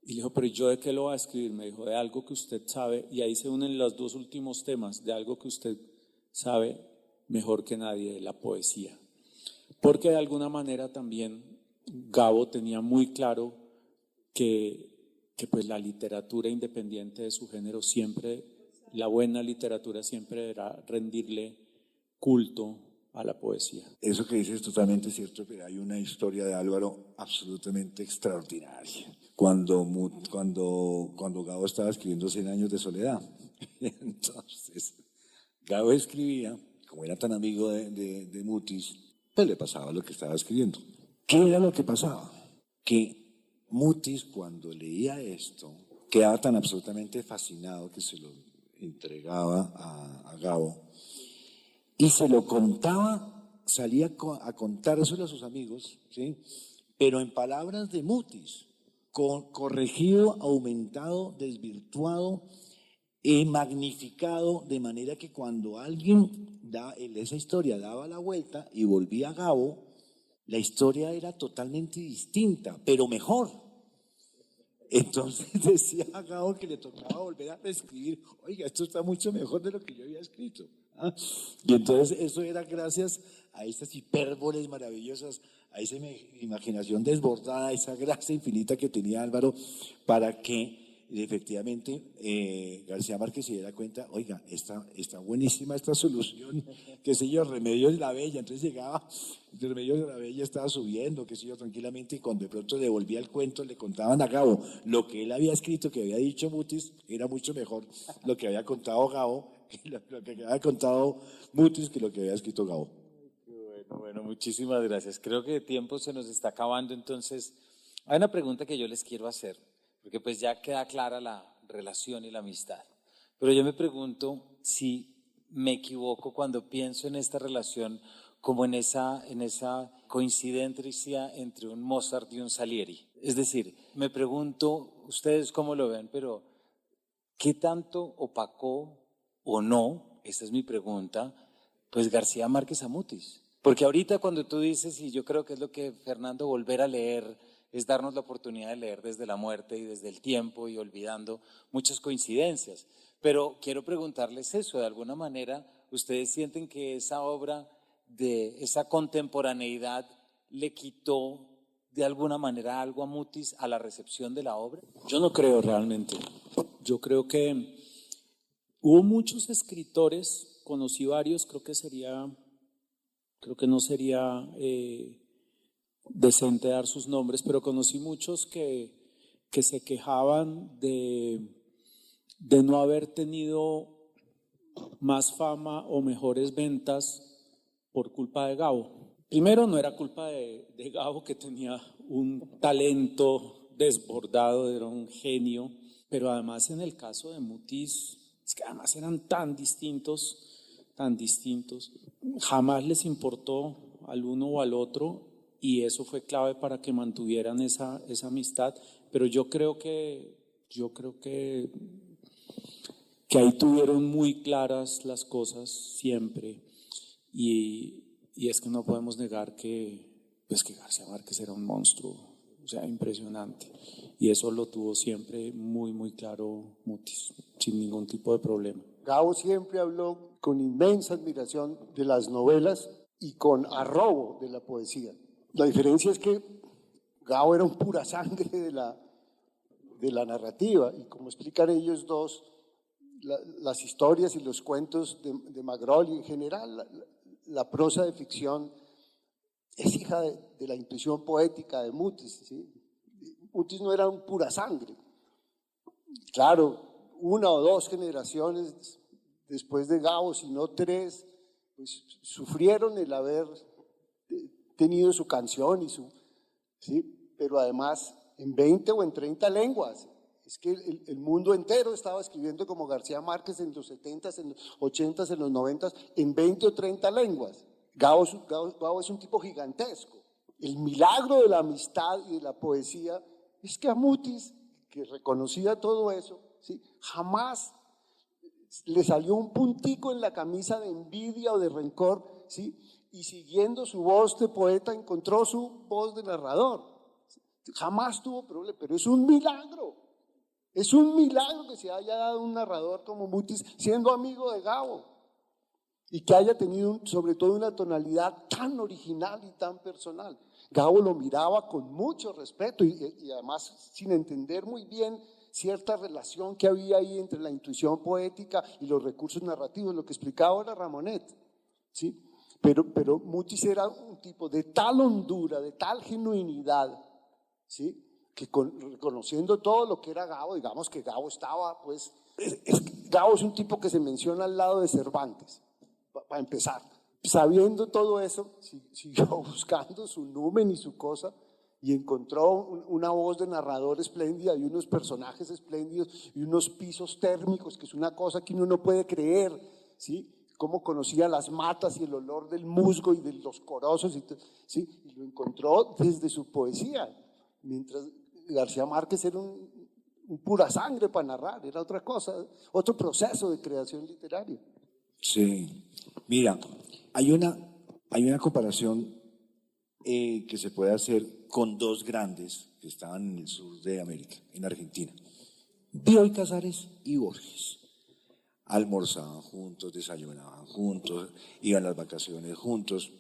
Y le dijo, pero ¿yo de qué lo va a escribir? Me dijo, de algo que usted sabe, y ahí se unen los 2 últimos temas, de algo que usted sabe mejor que nadie, de la poesía. Porque de alguna manera también Gabo tenía muy claro que pues la literatura independiente de su género siempre, la buena literatura siempre era rendirle culto a la poesía. Eso que dices es totalmente cierto, pero hay una historia de Álvaro absolutamente extraordinaria. Cuando Gabo estaba escribiendo 100 años de soledad, entonces Gabo escribía, como era tan amigo de Mutis, pues le pasaba lo que estaba escribiendo. ¿Qué era lo que pasaba? Que Mutis, cuando leía esto, quedaba tan absolutamente fascinado que se lo entregaba a Gabo y se lo contaba, salía a contárselo a sus amigos, ¿sí? Pero en palabras de Mutis, corregido, aumentado, desvirtuado, magnificado, de manera que cuando alguien esa historia daba la vuelta y volvía a Gabo, la historia era totalmente distinta, pero mejor. Entonces decía a Gabo que le tocaba volver a reescribir, oiga, esto está mucho mejor de lo que yo había escrito. ¿Ah? Y entonces eso era gracias a estas hipérboles maravillosas, a esa imaginación desbordada, a esa gracia infinita que tenía Álvaro, para que efectivamente García Márquez se diera cuenta, oiga, está buenísima esta solución, qué sé yo, Remedios de la Bella. Entonces llegaba, Remedios de la Bella estaba subiendo, qué sé yo, tranquilamente, y cuando de pronto le volvía el cuento, le contaban a Gabo lo que él había escrito, que había dicho Mutis, era mucho mejor lo que había contado Gabo, lo que había contado Mutis, que lo que había escrito Gabo. Bueno, muchísimas gracias. Creo que el tiempo se nos está acabando, entonces hay una pregunta que yo les quiero hacer, porque pues ya queda clara la relación y la amistad. Pero yo me pregunto si me equivoco cuando pienso en esta relación como en esa coincidencia entre un Mozart y un Salieri. Es decir, me pregunto, ustedes cómo lo ven, pero ¿qué tanto opacó o no, esta es mi pregunta, pues García Márquez a Mutis? Porque ahorita cuando tú dices, y yo creo que es lo que Fernando, volver a leer, es darnos la oportunidad de leer desde la muerte y desde el tiempo y olvidando muchas coincidencias. Pero quiero preguntarles eso, de alguna manera, ¿ustedes sienten que esa obra de esa contemporaneidad le quitó de alguna manera algo a Mutis a la recepción de la obra? Yo no creo realmente. Yo creo que hubo muchos escritores, conocí varios, creo que no sería decente dar sus nombres, pero conocí muchos que se quejaban de no haber tenido más fama o mejores ventas por culpa de Gabo. Primero, no era culpa de Gabo, que tenía un talento desbordado, era un genio, pero además en el caso de Mutis, es que además eran tan distintos, jamás les importó al uno o al otro, y eso fue clave para que mantuvieran esa amistad. Pero yo creo que ahí tuvieron muy claras las cosas siempre, y es que no podemos negar que García Márquez era un monstruo, o sea, impresionante, y eso lo tuvo siempre muy, muy claro Mutis, sin ningún tipo de problema. Gabo siempre habló con inmensa admiración de las novelas y con arrobo de la poesía. La diferencia es que Gabo era un pura sangre de la narrativa, y como explican ellos dos, las historias y los cuentos de Magrol y en general la prosa de ficción es hija de la intuición poética de Mutis, ¿sí? Mutis no era un pura sangre. Claro, una o dos generaciones después de Gabo, si no tres, pues sufrieron el haber tenido su canción ¿sí? Pero además en 20 o en 30 lenguas. Es que el mundo entero estaba escribiendo como García Márquez en los 70s, en los 80s, en los 90s, en 20 o 30 lenguas. Gabo es un tipo gigantesco. El milagro de la amistad y de la poesía es que a Mutis, que reconocía todo eso, ¿sí? Jamás le salió un puntico en la camisa de envidia o de rencor, ¿sí? Y siguiendo su voz de poeta encontró su voz de narrador. Jamás tuvo problema, pero es un milagro. Es un milagro que se haya dado un narrador como Mutis siendo amigo de Gabo y que haya tenido sobre todo una tonalidad tan original y tan personal. Gabo lo miraba con mucho respeto y además sin entender muy bien cierta relación que había ahí entre la intuición poética y los recursos narrativos, lo que explicaba ahora Ramonet, ¿sí? Pero Mutis era un tipo de tal hondura, de tal genuinidad, ¿sí? Que reconociendo todo lo que era Gabo, digamos que Gabo estaba, pues, Gabo es un tipo que se menciona al lado de Cervantes, para empezar. Sabiendo todo eso, siguió buscando su numen y su cosa, y encontró una voz de narrador espléndida y unos personajes espléndidos y unos pisos térmicos, que es una cosa que uno no puede creer, ¿sí? Cómo conocía las matas y el olor del musgo y de los corozos, ¿sí? Y lo encontró desde su poesía, mientras García Márquez era un pura sangre para narrar, era otra cosa, otro proceso de creación literaria. Sí, mira, hay una comparación que se puede hacer con dos grandes que estaban en el sur de América, en Argentina, Bioy Casares y Borges. Almorzaban juntos, desayunaban juntos, iban a las vacaciones juntos.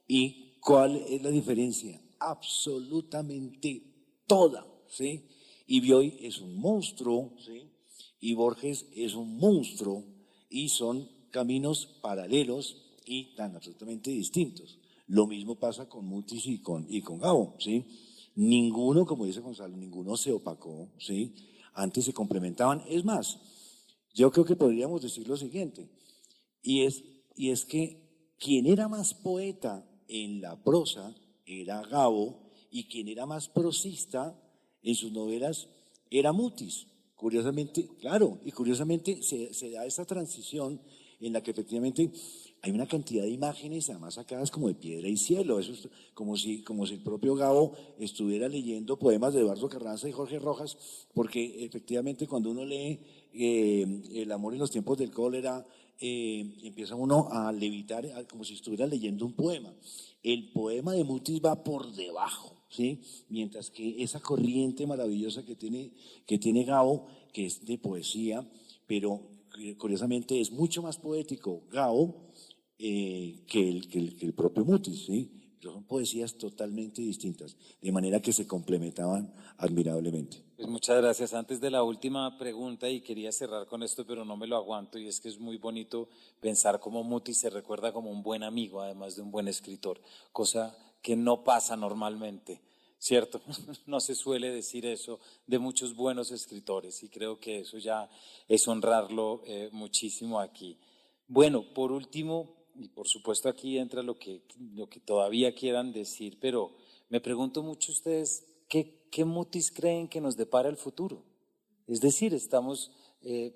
¿Y cuál es la diferencia? Absolutamente toda, ¿sí? Y Bioy es un monstruo, ¿sí? Y Borges es un monstruo, y son caminos paralelos y tan absolutamente distintos. Lo mismo pasa con Mutis y con Gabo, ¿sí? Ninguno, como dice Gonzalo, ninguno se opacó, ¿sí? Antes se complementaban. Es más, yo creo que podríamos decir lo siguiente, y es que quien era más poeta en la prosa era Gabo, y quien era más prosista en sus novelas era Mutis. Curiosamente, claro, y curiosamente se da esa transición en la que efectivamente hay una cantidad de imágenes, además sacadas como de piedra y cielo. Eso es como si el propio Gabo estuviera leyendo poemas de Eduardo Carranza y Jorge Rojas, porque efectivamente cuando uno lee El amor en los tiempos del cólera, empieza uno a levitar como si estuviera leyendo un poema. El poema de Mutis va por debajo, ¿sí? Mientras que esa corriente maravillosa que tiene Gabo, que es de poesía, pero curiosamente es mucho más poético Gabo que el propio Mutis, ¿sí? Son poesías totalmente distintas, de manera que se complementaban admirablemente. Pues muchas gracias. Antes de la última pregunta, y quería cerrar con esto, pero no me lo aguanto, y es que es muy bonito pensar cómo Mutis se recuerda como un buen amigo, además de un buen escritor, cosa que no pasa normalmente, ¿cierto? No se suele decir eso de muchos buenos escritores, y creo que eso ya es honrarlo muchísimo aquí. Bueno, por último, y por supuesto aquí entra lo que todavía quieran decir, pero me pregunto mucho ustedes, ¿qué Mutis creen que nos depara el futuro? Es decir,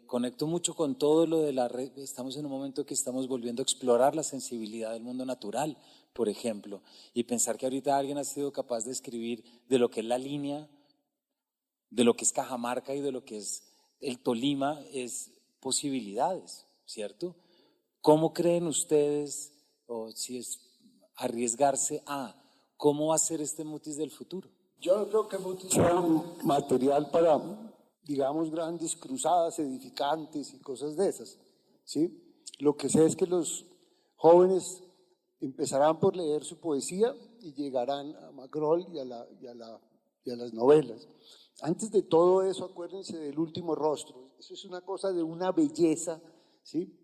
conecto mucho con todo lo de la red, estamos en un momento que estamos volviendo a explorar la sensibilidad del mundo natural, por ejemplo, y pensar que ahorita alguien ha sido capaz de escribir de lo que es la línea, de lo que es Cajamarca y de lo que es el Tolima, es posibilidades, ¿cierto? ¿Cómo creen ustedes, o si es arriesgarse cómo va a ser este Mutis del futuro? Yo creo que Mutis era un material para, digamos, grandes cruzadas edificantes y cosas de esas, ¿sí? Lo que sé es que los jóvenes empezarán por leer su poesía y llegarán a Macrol y a las novelas. Antes de todo eso, acuérdense del Último Rostro. Eso es una cosa de una belleza, ¿sí?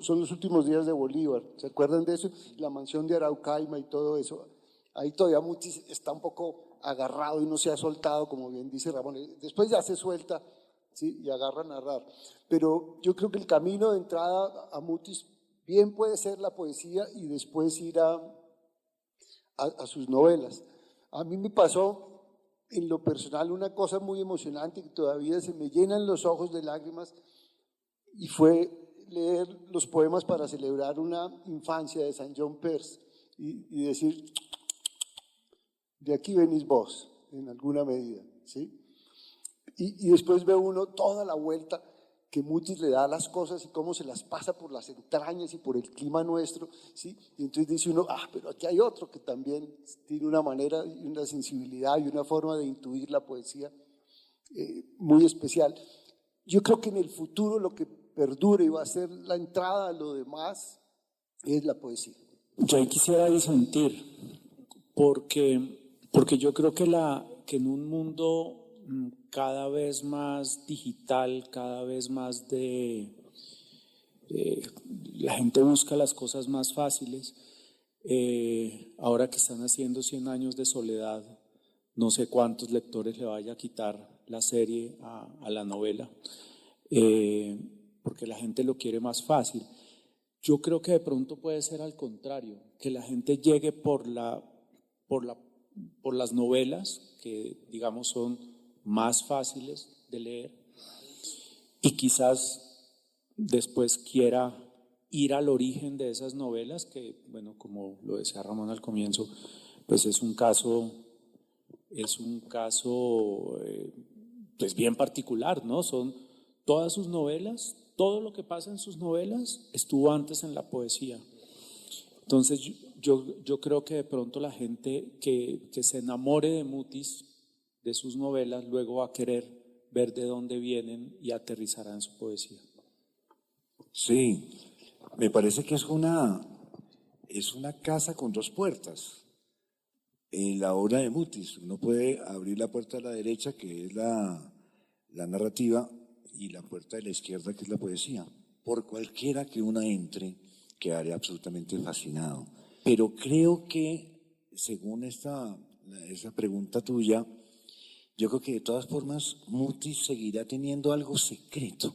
Son los últimos días de Bolívar. ¿Se acuerdan de eso? La mansión de Araucaima y todo eso. Ahí todavía Mutis está un poco agarrado y no se ha soltado, como bien dice Ramón. Después ya se suelta, ¿sí? Y agarra a narrar. Pero yo creo que el camino de entrada a Mutis bien puede ser la poesía y después ir a sus novelas. A mí me pasó en lo personal una cosa muy emocionante que todavía se me llenan los ojos de lágrimas, y fue leer los poemas para celebrar una infancia de San John Peirce y decir, de aquí venís vos, en alguna medida, ¿sí? Y después ve uno toda la vuelta que Mutis le da a las cosas y cómo se las pasa por las entrañas y por el clima nuestro, ¿sí? Y entonces dice uno, pero aquí hay otro que también tiene una manera y una sensibilidad y una forma de intuir la poesía muy especial. Yo creo que en el futuro lo que perdure y va a ser la entrada a lo demás es la poesía. Yo ahí quisiera disentir, porque yo creo que en un mundo cada vez más digital, cada vez más la gente busca las cosas más fáciles. Ahora que están haciendo 100 años de soledad, no sé cuántos lectores le vaya a quitar la serie a la novela, porque la gente lo quiere más fácil. Yo creo que de pronto puede ser al contrario, que la gente llegue por las novelas, que digamos son más fáciles de leer, y quizás después quiera ir al origen de esas novelas, que bueno, como lo decía Ramón al comienzo, pues es un caso pues bien particular, ¿no? Son todas sus novelas, todo lo que pasa en sus novelas estuvo antes en la poesía. Entonces yo creo que de pronto la gente que se enamore de Mutis, de sus novelas, luego va a querer ver de dónde vienen y aterrizará en su poesía. Sí, me parece que es una casa con dos puertas. En la obra de Mutis, uno puede abrir la puerta a la derecha, que es la narrativa, y la puerta de la izquierda, que es la poesía. Por cualquiera que uno entre, quedaré absolutamente fascinado. Pero creo que, según esa pregunta tuya, yo creo que de todas formas Mutis seguirá teniendo algo secreto,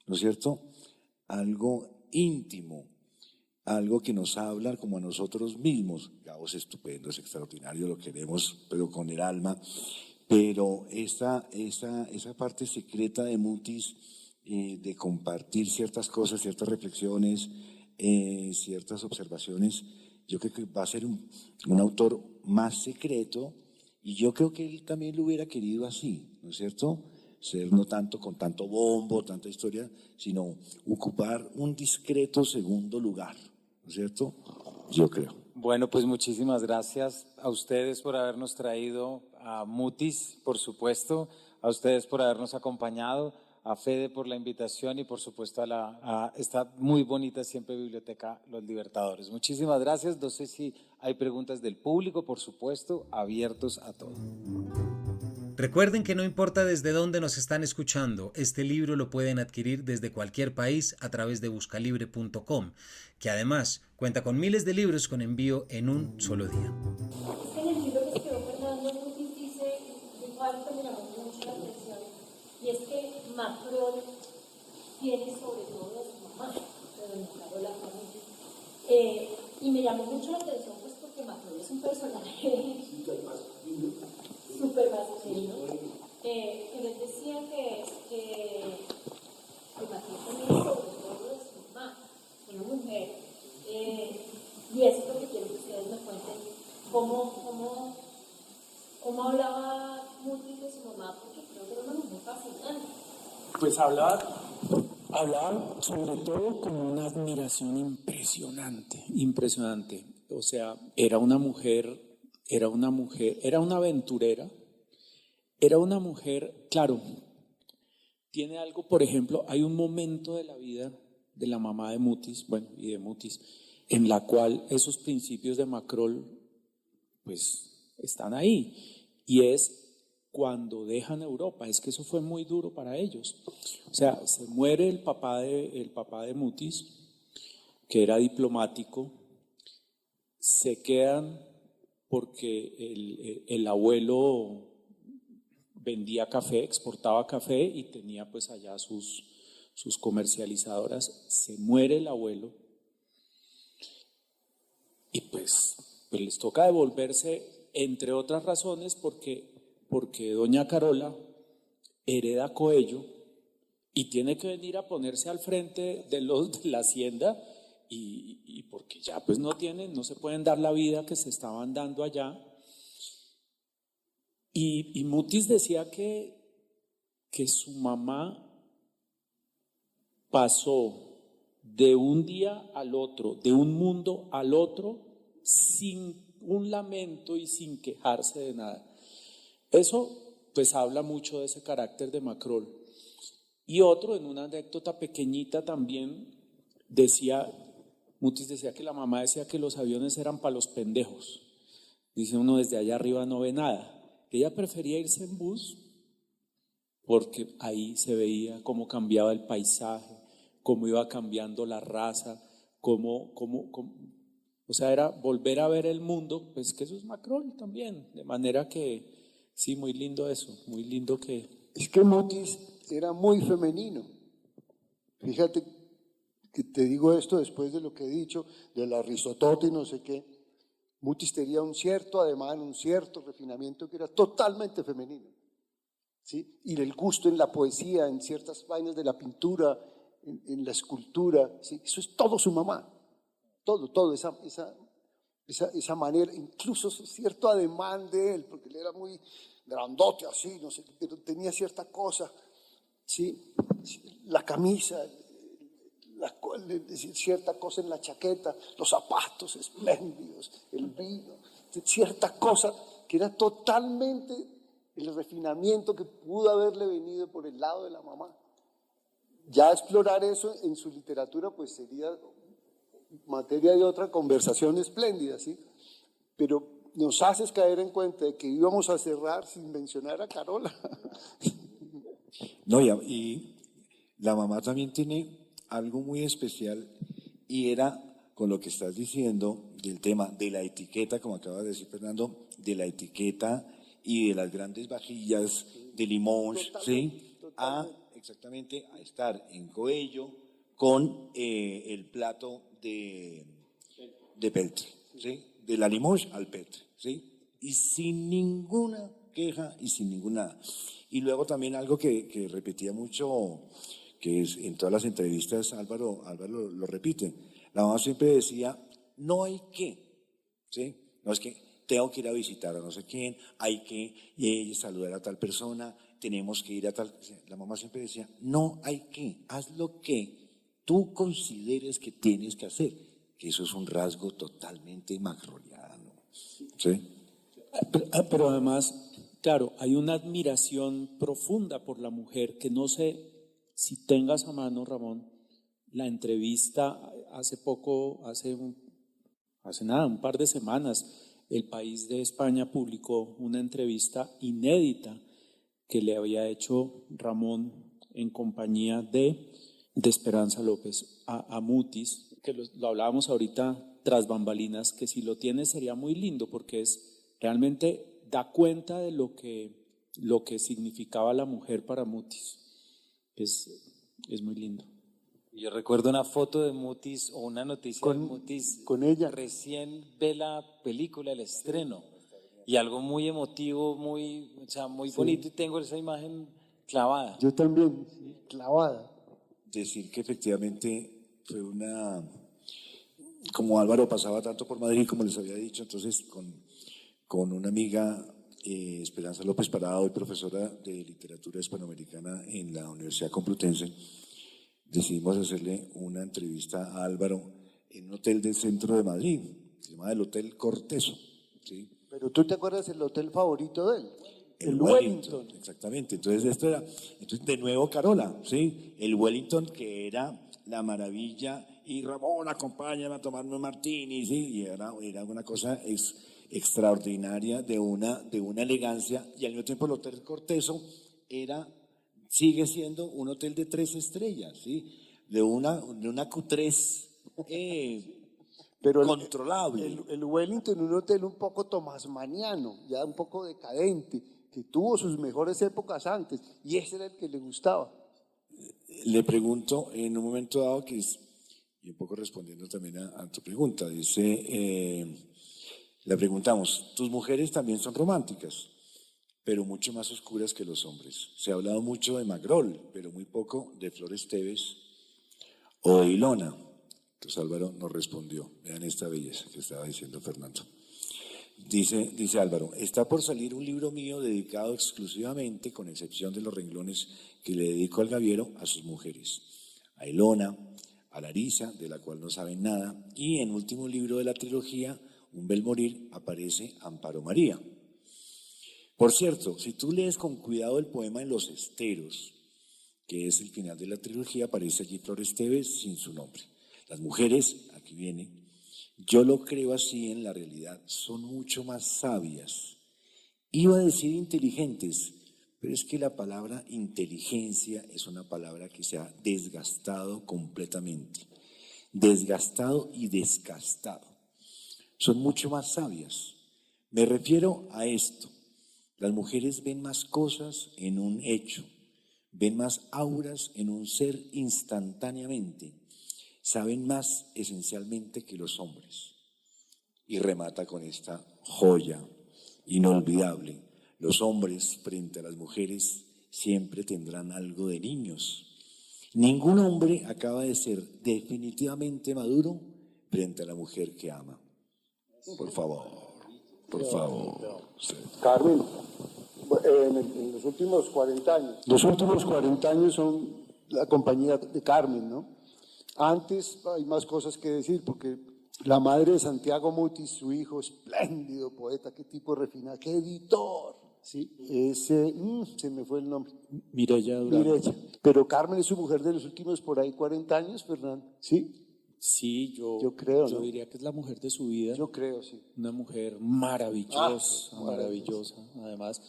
¿no es cierto? Algo íntimo, algo que nos habla como a nosotros mismos. Gabo es estupendo, es extraordinario, lo queremos, pero con el alma. Pero esa parte secreta de Mutis de compartir ciertas cosas, ciertas reflexiones, ciertas observaciones. Yo creo que va a ser un autor más secreto, y yo creo que él también lo hubiera querido así, ¿no es cierto? Ser no tanto con tanto bombo, tanta historia, sino ocupar un discreto segundo lugar, ¿no es cierto? Yo creo. Bueno, pues muchísimas gracias a ustedes por habernos traído, a Mutis, por supuesto, a ustedes por habernos acompañado, a Fede por la invitación y por supuesto a esta muy bonita siempre biblioteca Los Libertadores. Muchísimas gracias. No sé si hay preguntas del público, por supuesto, abiertos a todo. Recuerden que no importa desde dónde nos están escuchando, este libro lo pueden adquirir desde cualquier país a través de buscalibre.com, que además cuenta con miles de libros con envío en un solo día. En el libro que escribió Fernando Mutis dijo algo que me llamó mucho la atención, y es que Macron tiene sobre todo a su mamá, de doña Carola Mutis. Y me llamó mucho la atención pues porque Macron es un personaje súper masculino, que les decía que Macron tenía sobre todo de su mamá, una mujer, y eso es lo que quiero que ustedes me cuenten, cómo hablaba Mutis de su mamá, porque creo que era una mujer fascinante. Pues hablaba sobre todo con una admiración impresionante. O sea, era una aventurera, era una mujer, claro, tiene algo, por ejemplo, hay un momento de la vida de la mamá de Mutis, bueno, y de Mutis, en la cual esos principios de Macron, pues, están ahí, y es cuando dejan Europa. Es que eso fue muy duro para ellos. O sea, se muere el papá de Mutis, que era diplomático, se quedan porque el abuelo vendía café, exportaba café y tenía pues allá sus comercializadoras. Se muere el abuelo y pues les toca devolverse, entre otras razones, porque doña Carola hereda Coello y tiene que venir a ponerse al frente de la hacienda y porque ya pues no se pueden dar la vida que se estaban dando allá. Y Mutis decía que su mamá pasó de un día al otro, de un mundo al otro, sin un lamento y sin quejarse de nada. Eso pues habla mucho de ese carácter de Macron. Y otro, en una anécdota pequeñita también, Mutis decía que la mamá decía que los aviones eran para los pendejos. Dice uno, desde allá arriba no ve nada. Ella prefería irse en bus porque ahí se veía cómo cambiaba el paisaje, cómo iba cambiando la raza, o sea, era volver a ver el mundo, pues que eso es Macron también, de manera que sí, muy lindo eso, muy lindo que... Es que Mutis era muy femenino. Fíjate que te digo esto después de lo que he dicho, de la risotote y no sé qué. Mutis tenía un cierto ademán, un cierto refinamiento que era totalmente femenino, ¿sí? Y el gusto en la poesía, en ciertas vainas de la pintura, en la escultura, ¿sí? Eso es todo su mamá, todo, esa manera, incluso cierto ademán de él, porque él era muy grandote así, no sé, pero tenía cierta cosa, ¿sí? La camisa, cierta cosa en la chaqueta, los zapatos espléndidos, el vino, cierta cosa que era totalmente el refinamiento que pudo haberle venido por el lado de la mamá. Ya explorar eso en su literatura pues sería materia de otra conversación espléndida, ¿sí? Pero nos haces caer en cuenta de que íbamos a cerrar sin mencionar a Carola. No, y la mamá también tiene algo muy especial, y era con lo que estás diciendo del tema de la etiqueta, como acaba de decir Fernando, de la etiqueta y de las grandes vajillas de Limoges, ¿sí? Exactamente, a estar en Coello con el plato de Peltre, ¿sí? De la Limoges al Peltre, ¿sí? Y sin ninguna queja y sin ninguna... Y luego también algo que repetía mucho que es, en todas las entrevistas Álvaro lo repite. La mamá siempre decía, no hay que, ¿sí? No es que tengo que ir a visitar a no sé quién, hay que saludar a tal persona, tenemos que ir a tal... La mamá siempre decía, no hay que, haz lo que tú consideres que tienes que hacer, que eso es un rasgo totalmente macroniano, ¿sí? Pero además, claro, hay una admiración profunda por la mujer que no sé si tengas a mano, Ramón, la entrevista hace poco, hace nada, un par de semanas, El País de España publicó una entrevista inédita que le había hecho Ramón en compañía de Esperanza López a Mutis, que lo hablábamos ahorita tras bambalinas, que si lo tienes sería muy lindo porque realmente da cuenta de lo que significaba la mujer para Mutis. Es muy lindo. Yo recuerdo una foto de Mutis o una noticia de Mutis con ella. Recién ve la película, el estreno, y algo muy emotivo, muy bonito, y tengo esa imagen clavada. Yo también, clavada. Decir que efectivamente fue como Álvaro pasaba tanto por Madrid, como les había dicho, entonces con una amiga, Esperanza López Parada, hoy profesora de literatura hispanoamericana en la Universidad Complutense, decidimos hacerle una entrevista a Álvaro en un hotel del centro de Madrid, se llama el Hotel Corteso, ¿sí? Pero tú te acuerdas el hotel favorito de él, el Wellington. Exactamente, entonces de nuevo Carola, ¿sí? El Wellington, que era la maravilla, y Ramón, acompáñame a tomarme un martini, ¿sí? Y era una cosa extraordinaria, de una elegancia, y al mismo tiempo el Hotel Corteso sigue siendo un hotel de 3 estrellas, ¿sí? De una Q3 pero controlable. El Wellington, un hotel un poco tomasmaniano, ya un poco decadente, que tuvo sus mejores épocas antes, y ese era el que le gustaba. Le pregunto en un momento dado, y un poco respondiendo también a tu pregunta, le preguntamos, tus mujeres también son románticas, pero mucho más oscuras que los hombres. Se ha hablado mucho de Magrol, pero muy poco de Flores Tevez o de Ilona. Entonces Álvaro nos respondió, vean esta belleza que estaba diciendo Fernando. Dice Álvaro, está por salir un libro mío dedicado exclusivamente, con excepción de los renglones que le dedico al Gaviero, a sus mujeres, a Ilona, a Larisa, de la cual no saben nada, y en último libro de la trilogía, Un bel morir, aparece Amparo María. Por cierto, si tú lees con cuidado el poema En los esteros, que es el final de la trilogía, aparece allí Flores Tevez sin su nombre. Las mujeres, aquí viene, yo lo creo así en la realidad, son mucho más sabias. Iba a decir inteligentes, pero es que la palabra inteligencia es una palabra que se ha desgastado completamente. Desgastado y descastado. Son mucho más sabias. Me refiero a esto. Las mujeres ven más cosas en un hecho, ven más auras en un ser instantáneamente, saben más esencialmente que los hombres. Y remata con esta joya inolvidable. Los hombres frente a las mujeres siempre tendrán algo de niños. Ningún hombre acaba de ser definitivamente maduro frente a la mujer que ama. Por favor. Sí. Carmen, en los últimos 40 años. Los últimos 40 años son la compañía de Carmen, ¿no? Antes hay más cosas que decir, porque la madre de Santiago Mutis, su hijo, espléndido poeta, qué tipo refinado, qué editor, ¿sí? Ese, se me fue el nombre. Mireya Durán. Mireya. Pero Carmen es su mujer de los últimos por ahí 40 años, Fernando, ¿sí? Sí, yo creo, yo ¿no? diría que es la mujer de su vida. Yo creo, sí. Una mujer maravillosa, maravillosa. Además,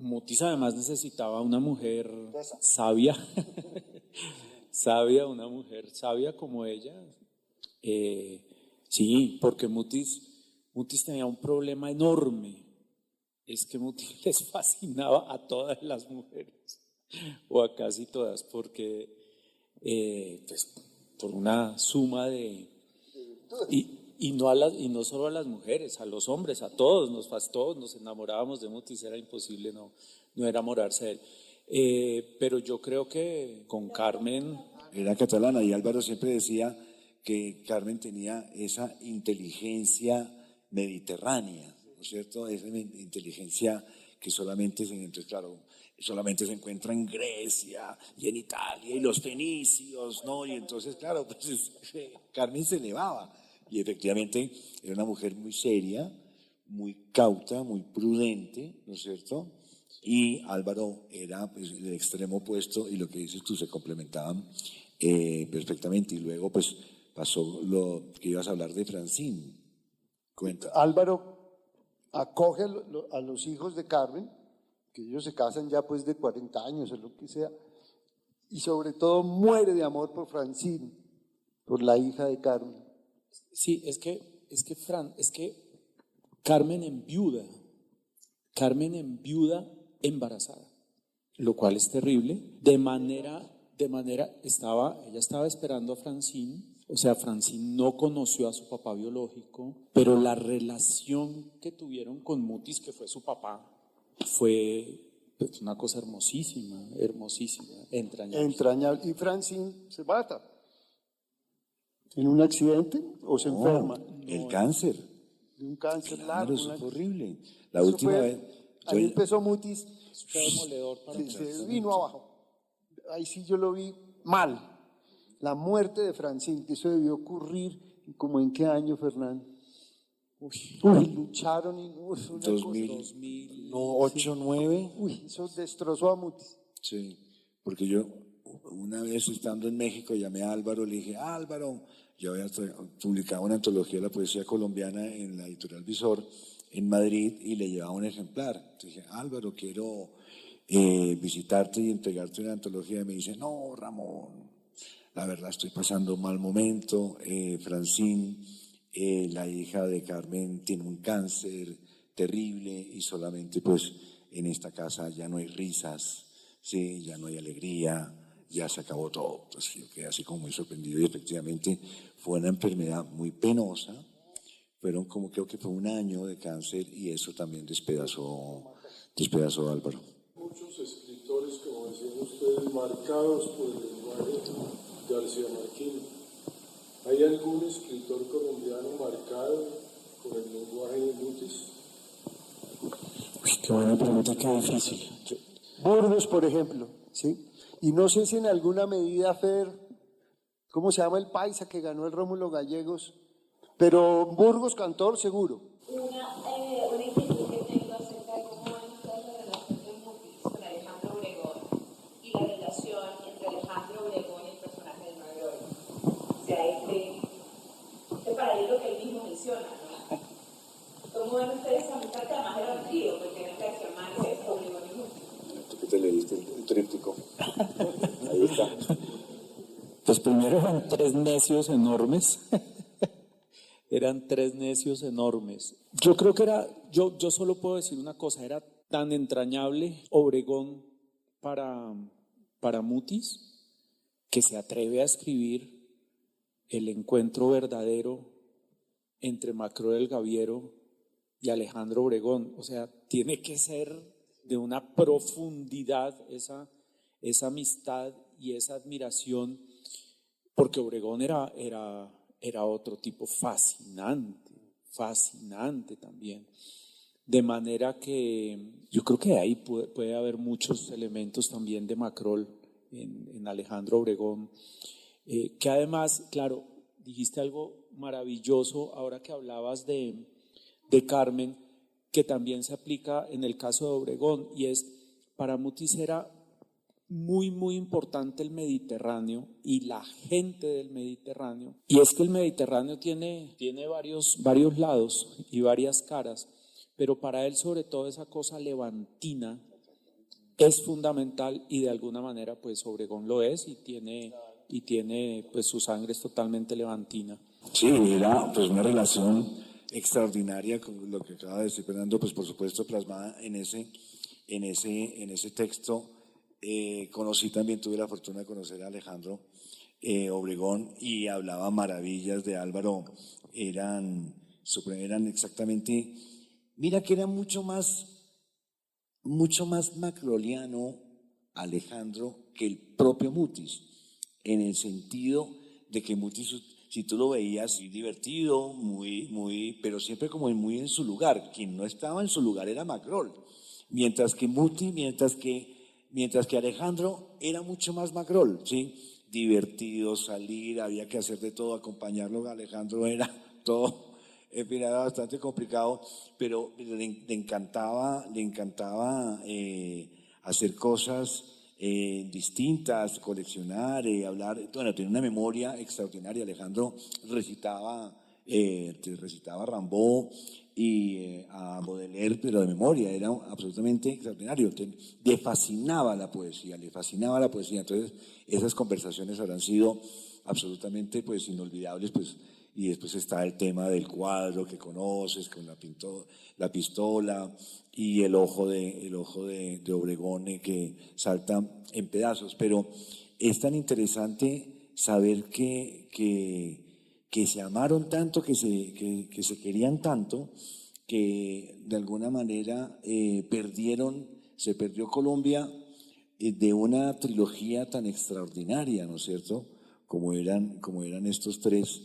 Mutis además necesitaba una mujer sabia, una mujer sabia como ella. Sí, porque Mutis tenía un problema enorme. Es que Mutis les fascinaba a todas las mujeres, o a casi todas, porque pues, por una suma de... Y no solo a las mujeres, a los hombres, a todos nos enamorábamos de Mutis, era imposible no enamorarse de Pero yo creo que con Carmen... Era catalana y Álvaro siempre decía que Carmen tenía esa inteligencia mediterránea, ¿no es cierto? Esa inteligencia que solamente solamente se encuentra en Grecia y en Italia y los fenicios, ¿no? Y entonces, claro, pues Carmen se elevaba y efectivamente era una mujer muy seria, muy cauta, muy prudente, ¿no es cierto? Y Álvaro era pues, el extremo opuesto y lo que dices tú se complementaban perfectamente. Y luego pues pasó lo que ibas a hablar de Francine. Cuenta. Álvaro acoge a los hijos de Carmen, que ellos se casan ya pues de 40 años o lo que sea, y sobre todo muere de amor por Francine, por la hija de Carmen. Sí, es que Carmen enviuda embarazada, lo cual es terrible, ella estaba esperando a Francine, o sea, Francine no conoció a su papá biológico, pero la relación que tuvieron con Mutis, que fue su papá, fue pues, una cosa hermosísima, entrañable. Y Francine se mata en un accidente o se enferma. El cáncer. De un cáncer Claro, largo. eso fue horrible. La última vez. Ahí empezó Mutis. Fue demoledor para se vino abajo. Ahí sí yo lo vi mal. La muerte de Francine, que eso debió ocurrir, ¿como en qué año, Fernando? Lucharon y... 2008, 2009. Eso destrozó a Mutis. Sí, porque yo una vez estando en México llamé a Álvaro, le dije, Álvaro, yo había publicado una antología de la poesía colombiana en la editorial Visor en Madrid y le llevaba un ejemplar. Entonces dije, Álvaro, quiero visitarte y entregarte una antología. Y me dice, no, Ramón, la verdad estoy pasando un mal momento. Francine, la hija de Carmen, tiene un cáncer terrible y solamente pues en esta casa ya no hay risas, sí, ya no hay alegría, ya se acabó todo. Entonces yo quedé así como muy sorprendido y efectivamente fue una enfermedad muy penosa. Creo que fue un año de cáncer y eso también despedazó a Álvaro. Muchos escritores, como decían ustedes, marcados por el lenguaje García Márquez. ¿Hay algún escritor colombiano marcado por el lenguaje de Mutis? Qué buena pregunta, qué difícil. Burgos, por ejemplo, ¿sí? Y no sé si en alguna medida, Fer, ¿cómo se llama el paisa que ganó el Rómulo Gallegos? Pero Burgos, cantor, seguro. Una inquietud que tengo acerca de cómo van ustedes la relación de Mutis con Alejandro Obregón y la relación entre Alejandro Obregón y el personaje de 9 horas. O sea, este paralelo que él mismo menciona, ¿no? ¿Cómo van ustedes a amistad que además era un trío, porque era García Márquez, Obregón y Mutis? Tú que te leíste el tríptico. Ahí está. Pues primero eran 3 necios enormes. Eran 3 necios enormes. Yo creo que yo solo puedo decir una cosa, era tan entrañable Obregón para Mutis que se atreve a escribir el encuentro verdadero entre Macro del Gaviero y Alejandro Obregón. O sea, tiene que ser de una profundidad esa amistad y esa admiración, porque Obregón era otro tipo fascinante también. De manera que yo creo que ahí puede haber muchos elementos también de Macrol en Alejandro Obregón, que además, claro, dijiste algo maravilloso ahora que hablabas de Carmen, que también se aplica en el caso de Obregón, y es, para Mutis era muy, muy importante el Mediterráneo y la gente del Mediterráneo. Y es que el Mediterráneo tiene varios lados y varias caras, pero para él sobre todo esa cosa levantina es fundamental y de alguna manera pues Obregón lo es y tiene pues su sangre es totalmente levantina. Sí, era pues una relación extraordinaria con lo que acaba de decir Fernando, pues por supuesto plasmada en ese texto. Tuve la fortuna de conocer a Alejandro Obregón y hablaba maravillas de Álvaro. Eran exactamente, mira que era mucho más macroliano Alejandro que el propio Mutis, en el sentido de que Mutis, si tú lo veías, muy divertido, pero siempre como muy en su lugar. Quien no estaba en su lugar era Macrol, mientras que Alejandro era mucho más Macrol, ¿sí? Divertido, salir, había que hacer de todo, acompañarlo. Alejandro era todo, en fin, era bastante complicado, pero le encantaba hacer cosas distintas, coleccionar, hablar. Bueno, tenía una memoria extraordinaria. Alejandro recitaba Rimbaud y a Baudelaire, pero de memoria, era absolutamente extraordinario. Le fascinaba la poesía. Entonces, esas conversaciones habrán sido absolutamente pues inolvidables, pues. Y después está el tema del cuadro que conoces, con la pistola y el ojo de Obregón que salta en pedazos. Pero es tan interesante saber que se amaron tanto, que se querían tanto, que de alguna manera se perdió Colombia de una trilogía tan extraordinaria, ¿no es cierto? Como eran estos tres,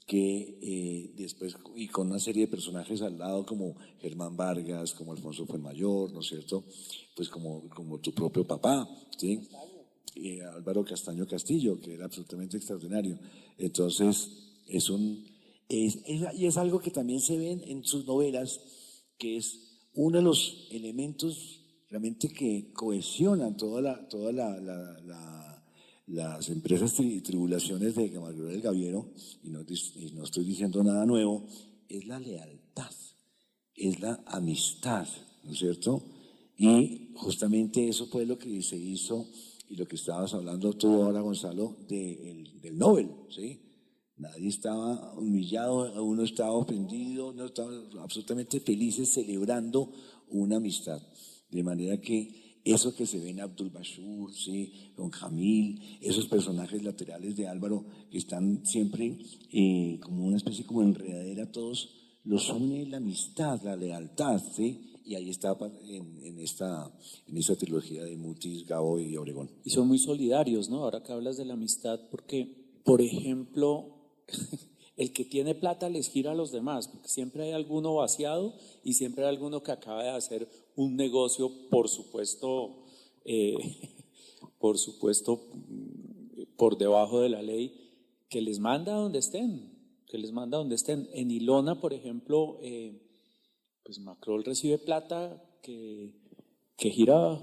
que después, y con una serie de personajes al lado como Germán Vargas, como Alfonso Fuenmayor, ¿no es cierto? Pues como tu propio papá, ¿sí? Álvaro Castaño Castillo, que era absolutamente extraordinario. Entonces, y es algo que también se ve en sus novelas, que es uno de los elementos realmente que cohesionan las empresas y tribulaciones de Margarita del Gaviero, y no estoy diciendo nada nuevo, es la lealtad, es la amistad, ¿no es cierto? Y justamente eso fue lo que se hizo, y lo que estabas hablando tú ahora, Gonzalo, del Nobel, ¿sí? Nadie estaba humillado, uno estaba ofendido, no estaba absolutamente felices celebrando una amistad. De manera que eso que se ve en Abdul Bashur, ¿sí? Don Jamil, esos personajes laterales de Álvaro que están siempre como una especie como enredadera, todos los une la amistad, la lealtad, ¿sí? Y ahí está en esta trilogía de Mutis, Gabo y Obregón. Y son muy solidarios, ¿no? Ahora que hablas de la amistad, porque, por ejemplo, el que tiene plata les gira a los demás, porque siempre hay alguno vaciado y siempre hay alguno que acaba de hacer un negocio, por supuesto, por debajo de la ley, que les manda a donde estén, En Ilona, por ejemplo, pues Macrol recibe plata que gira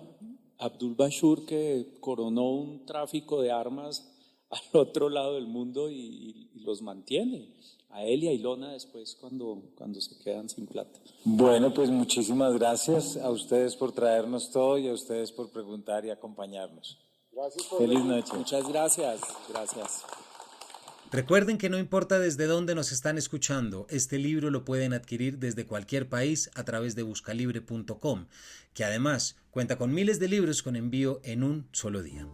Abdul Bashur, que coronó un tráfico de armas al otro lado del mundo y los mantiene. A él y a Ilona después cuando se quedan sin plata. Bueno, pues muchísimas gracias a ustedes por traernos todo y a ustedes por preguntar y acompañarnos. Gracias por Feliz noche. Muchas gracias. Gracias. Recuerden que no importa desde dónde nos están escuchando, este libro lo pueden adquirir desde cualquier país a través de buscalibre.com, que además cuenta con miles de libros con envío en un solo día.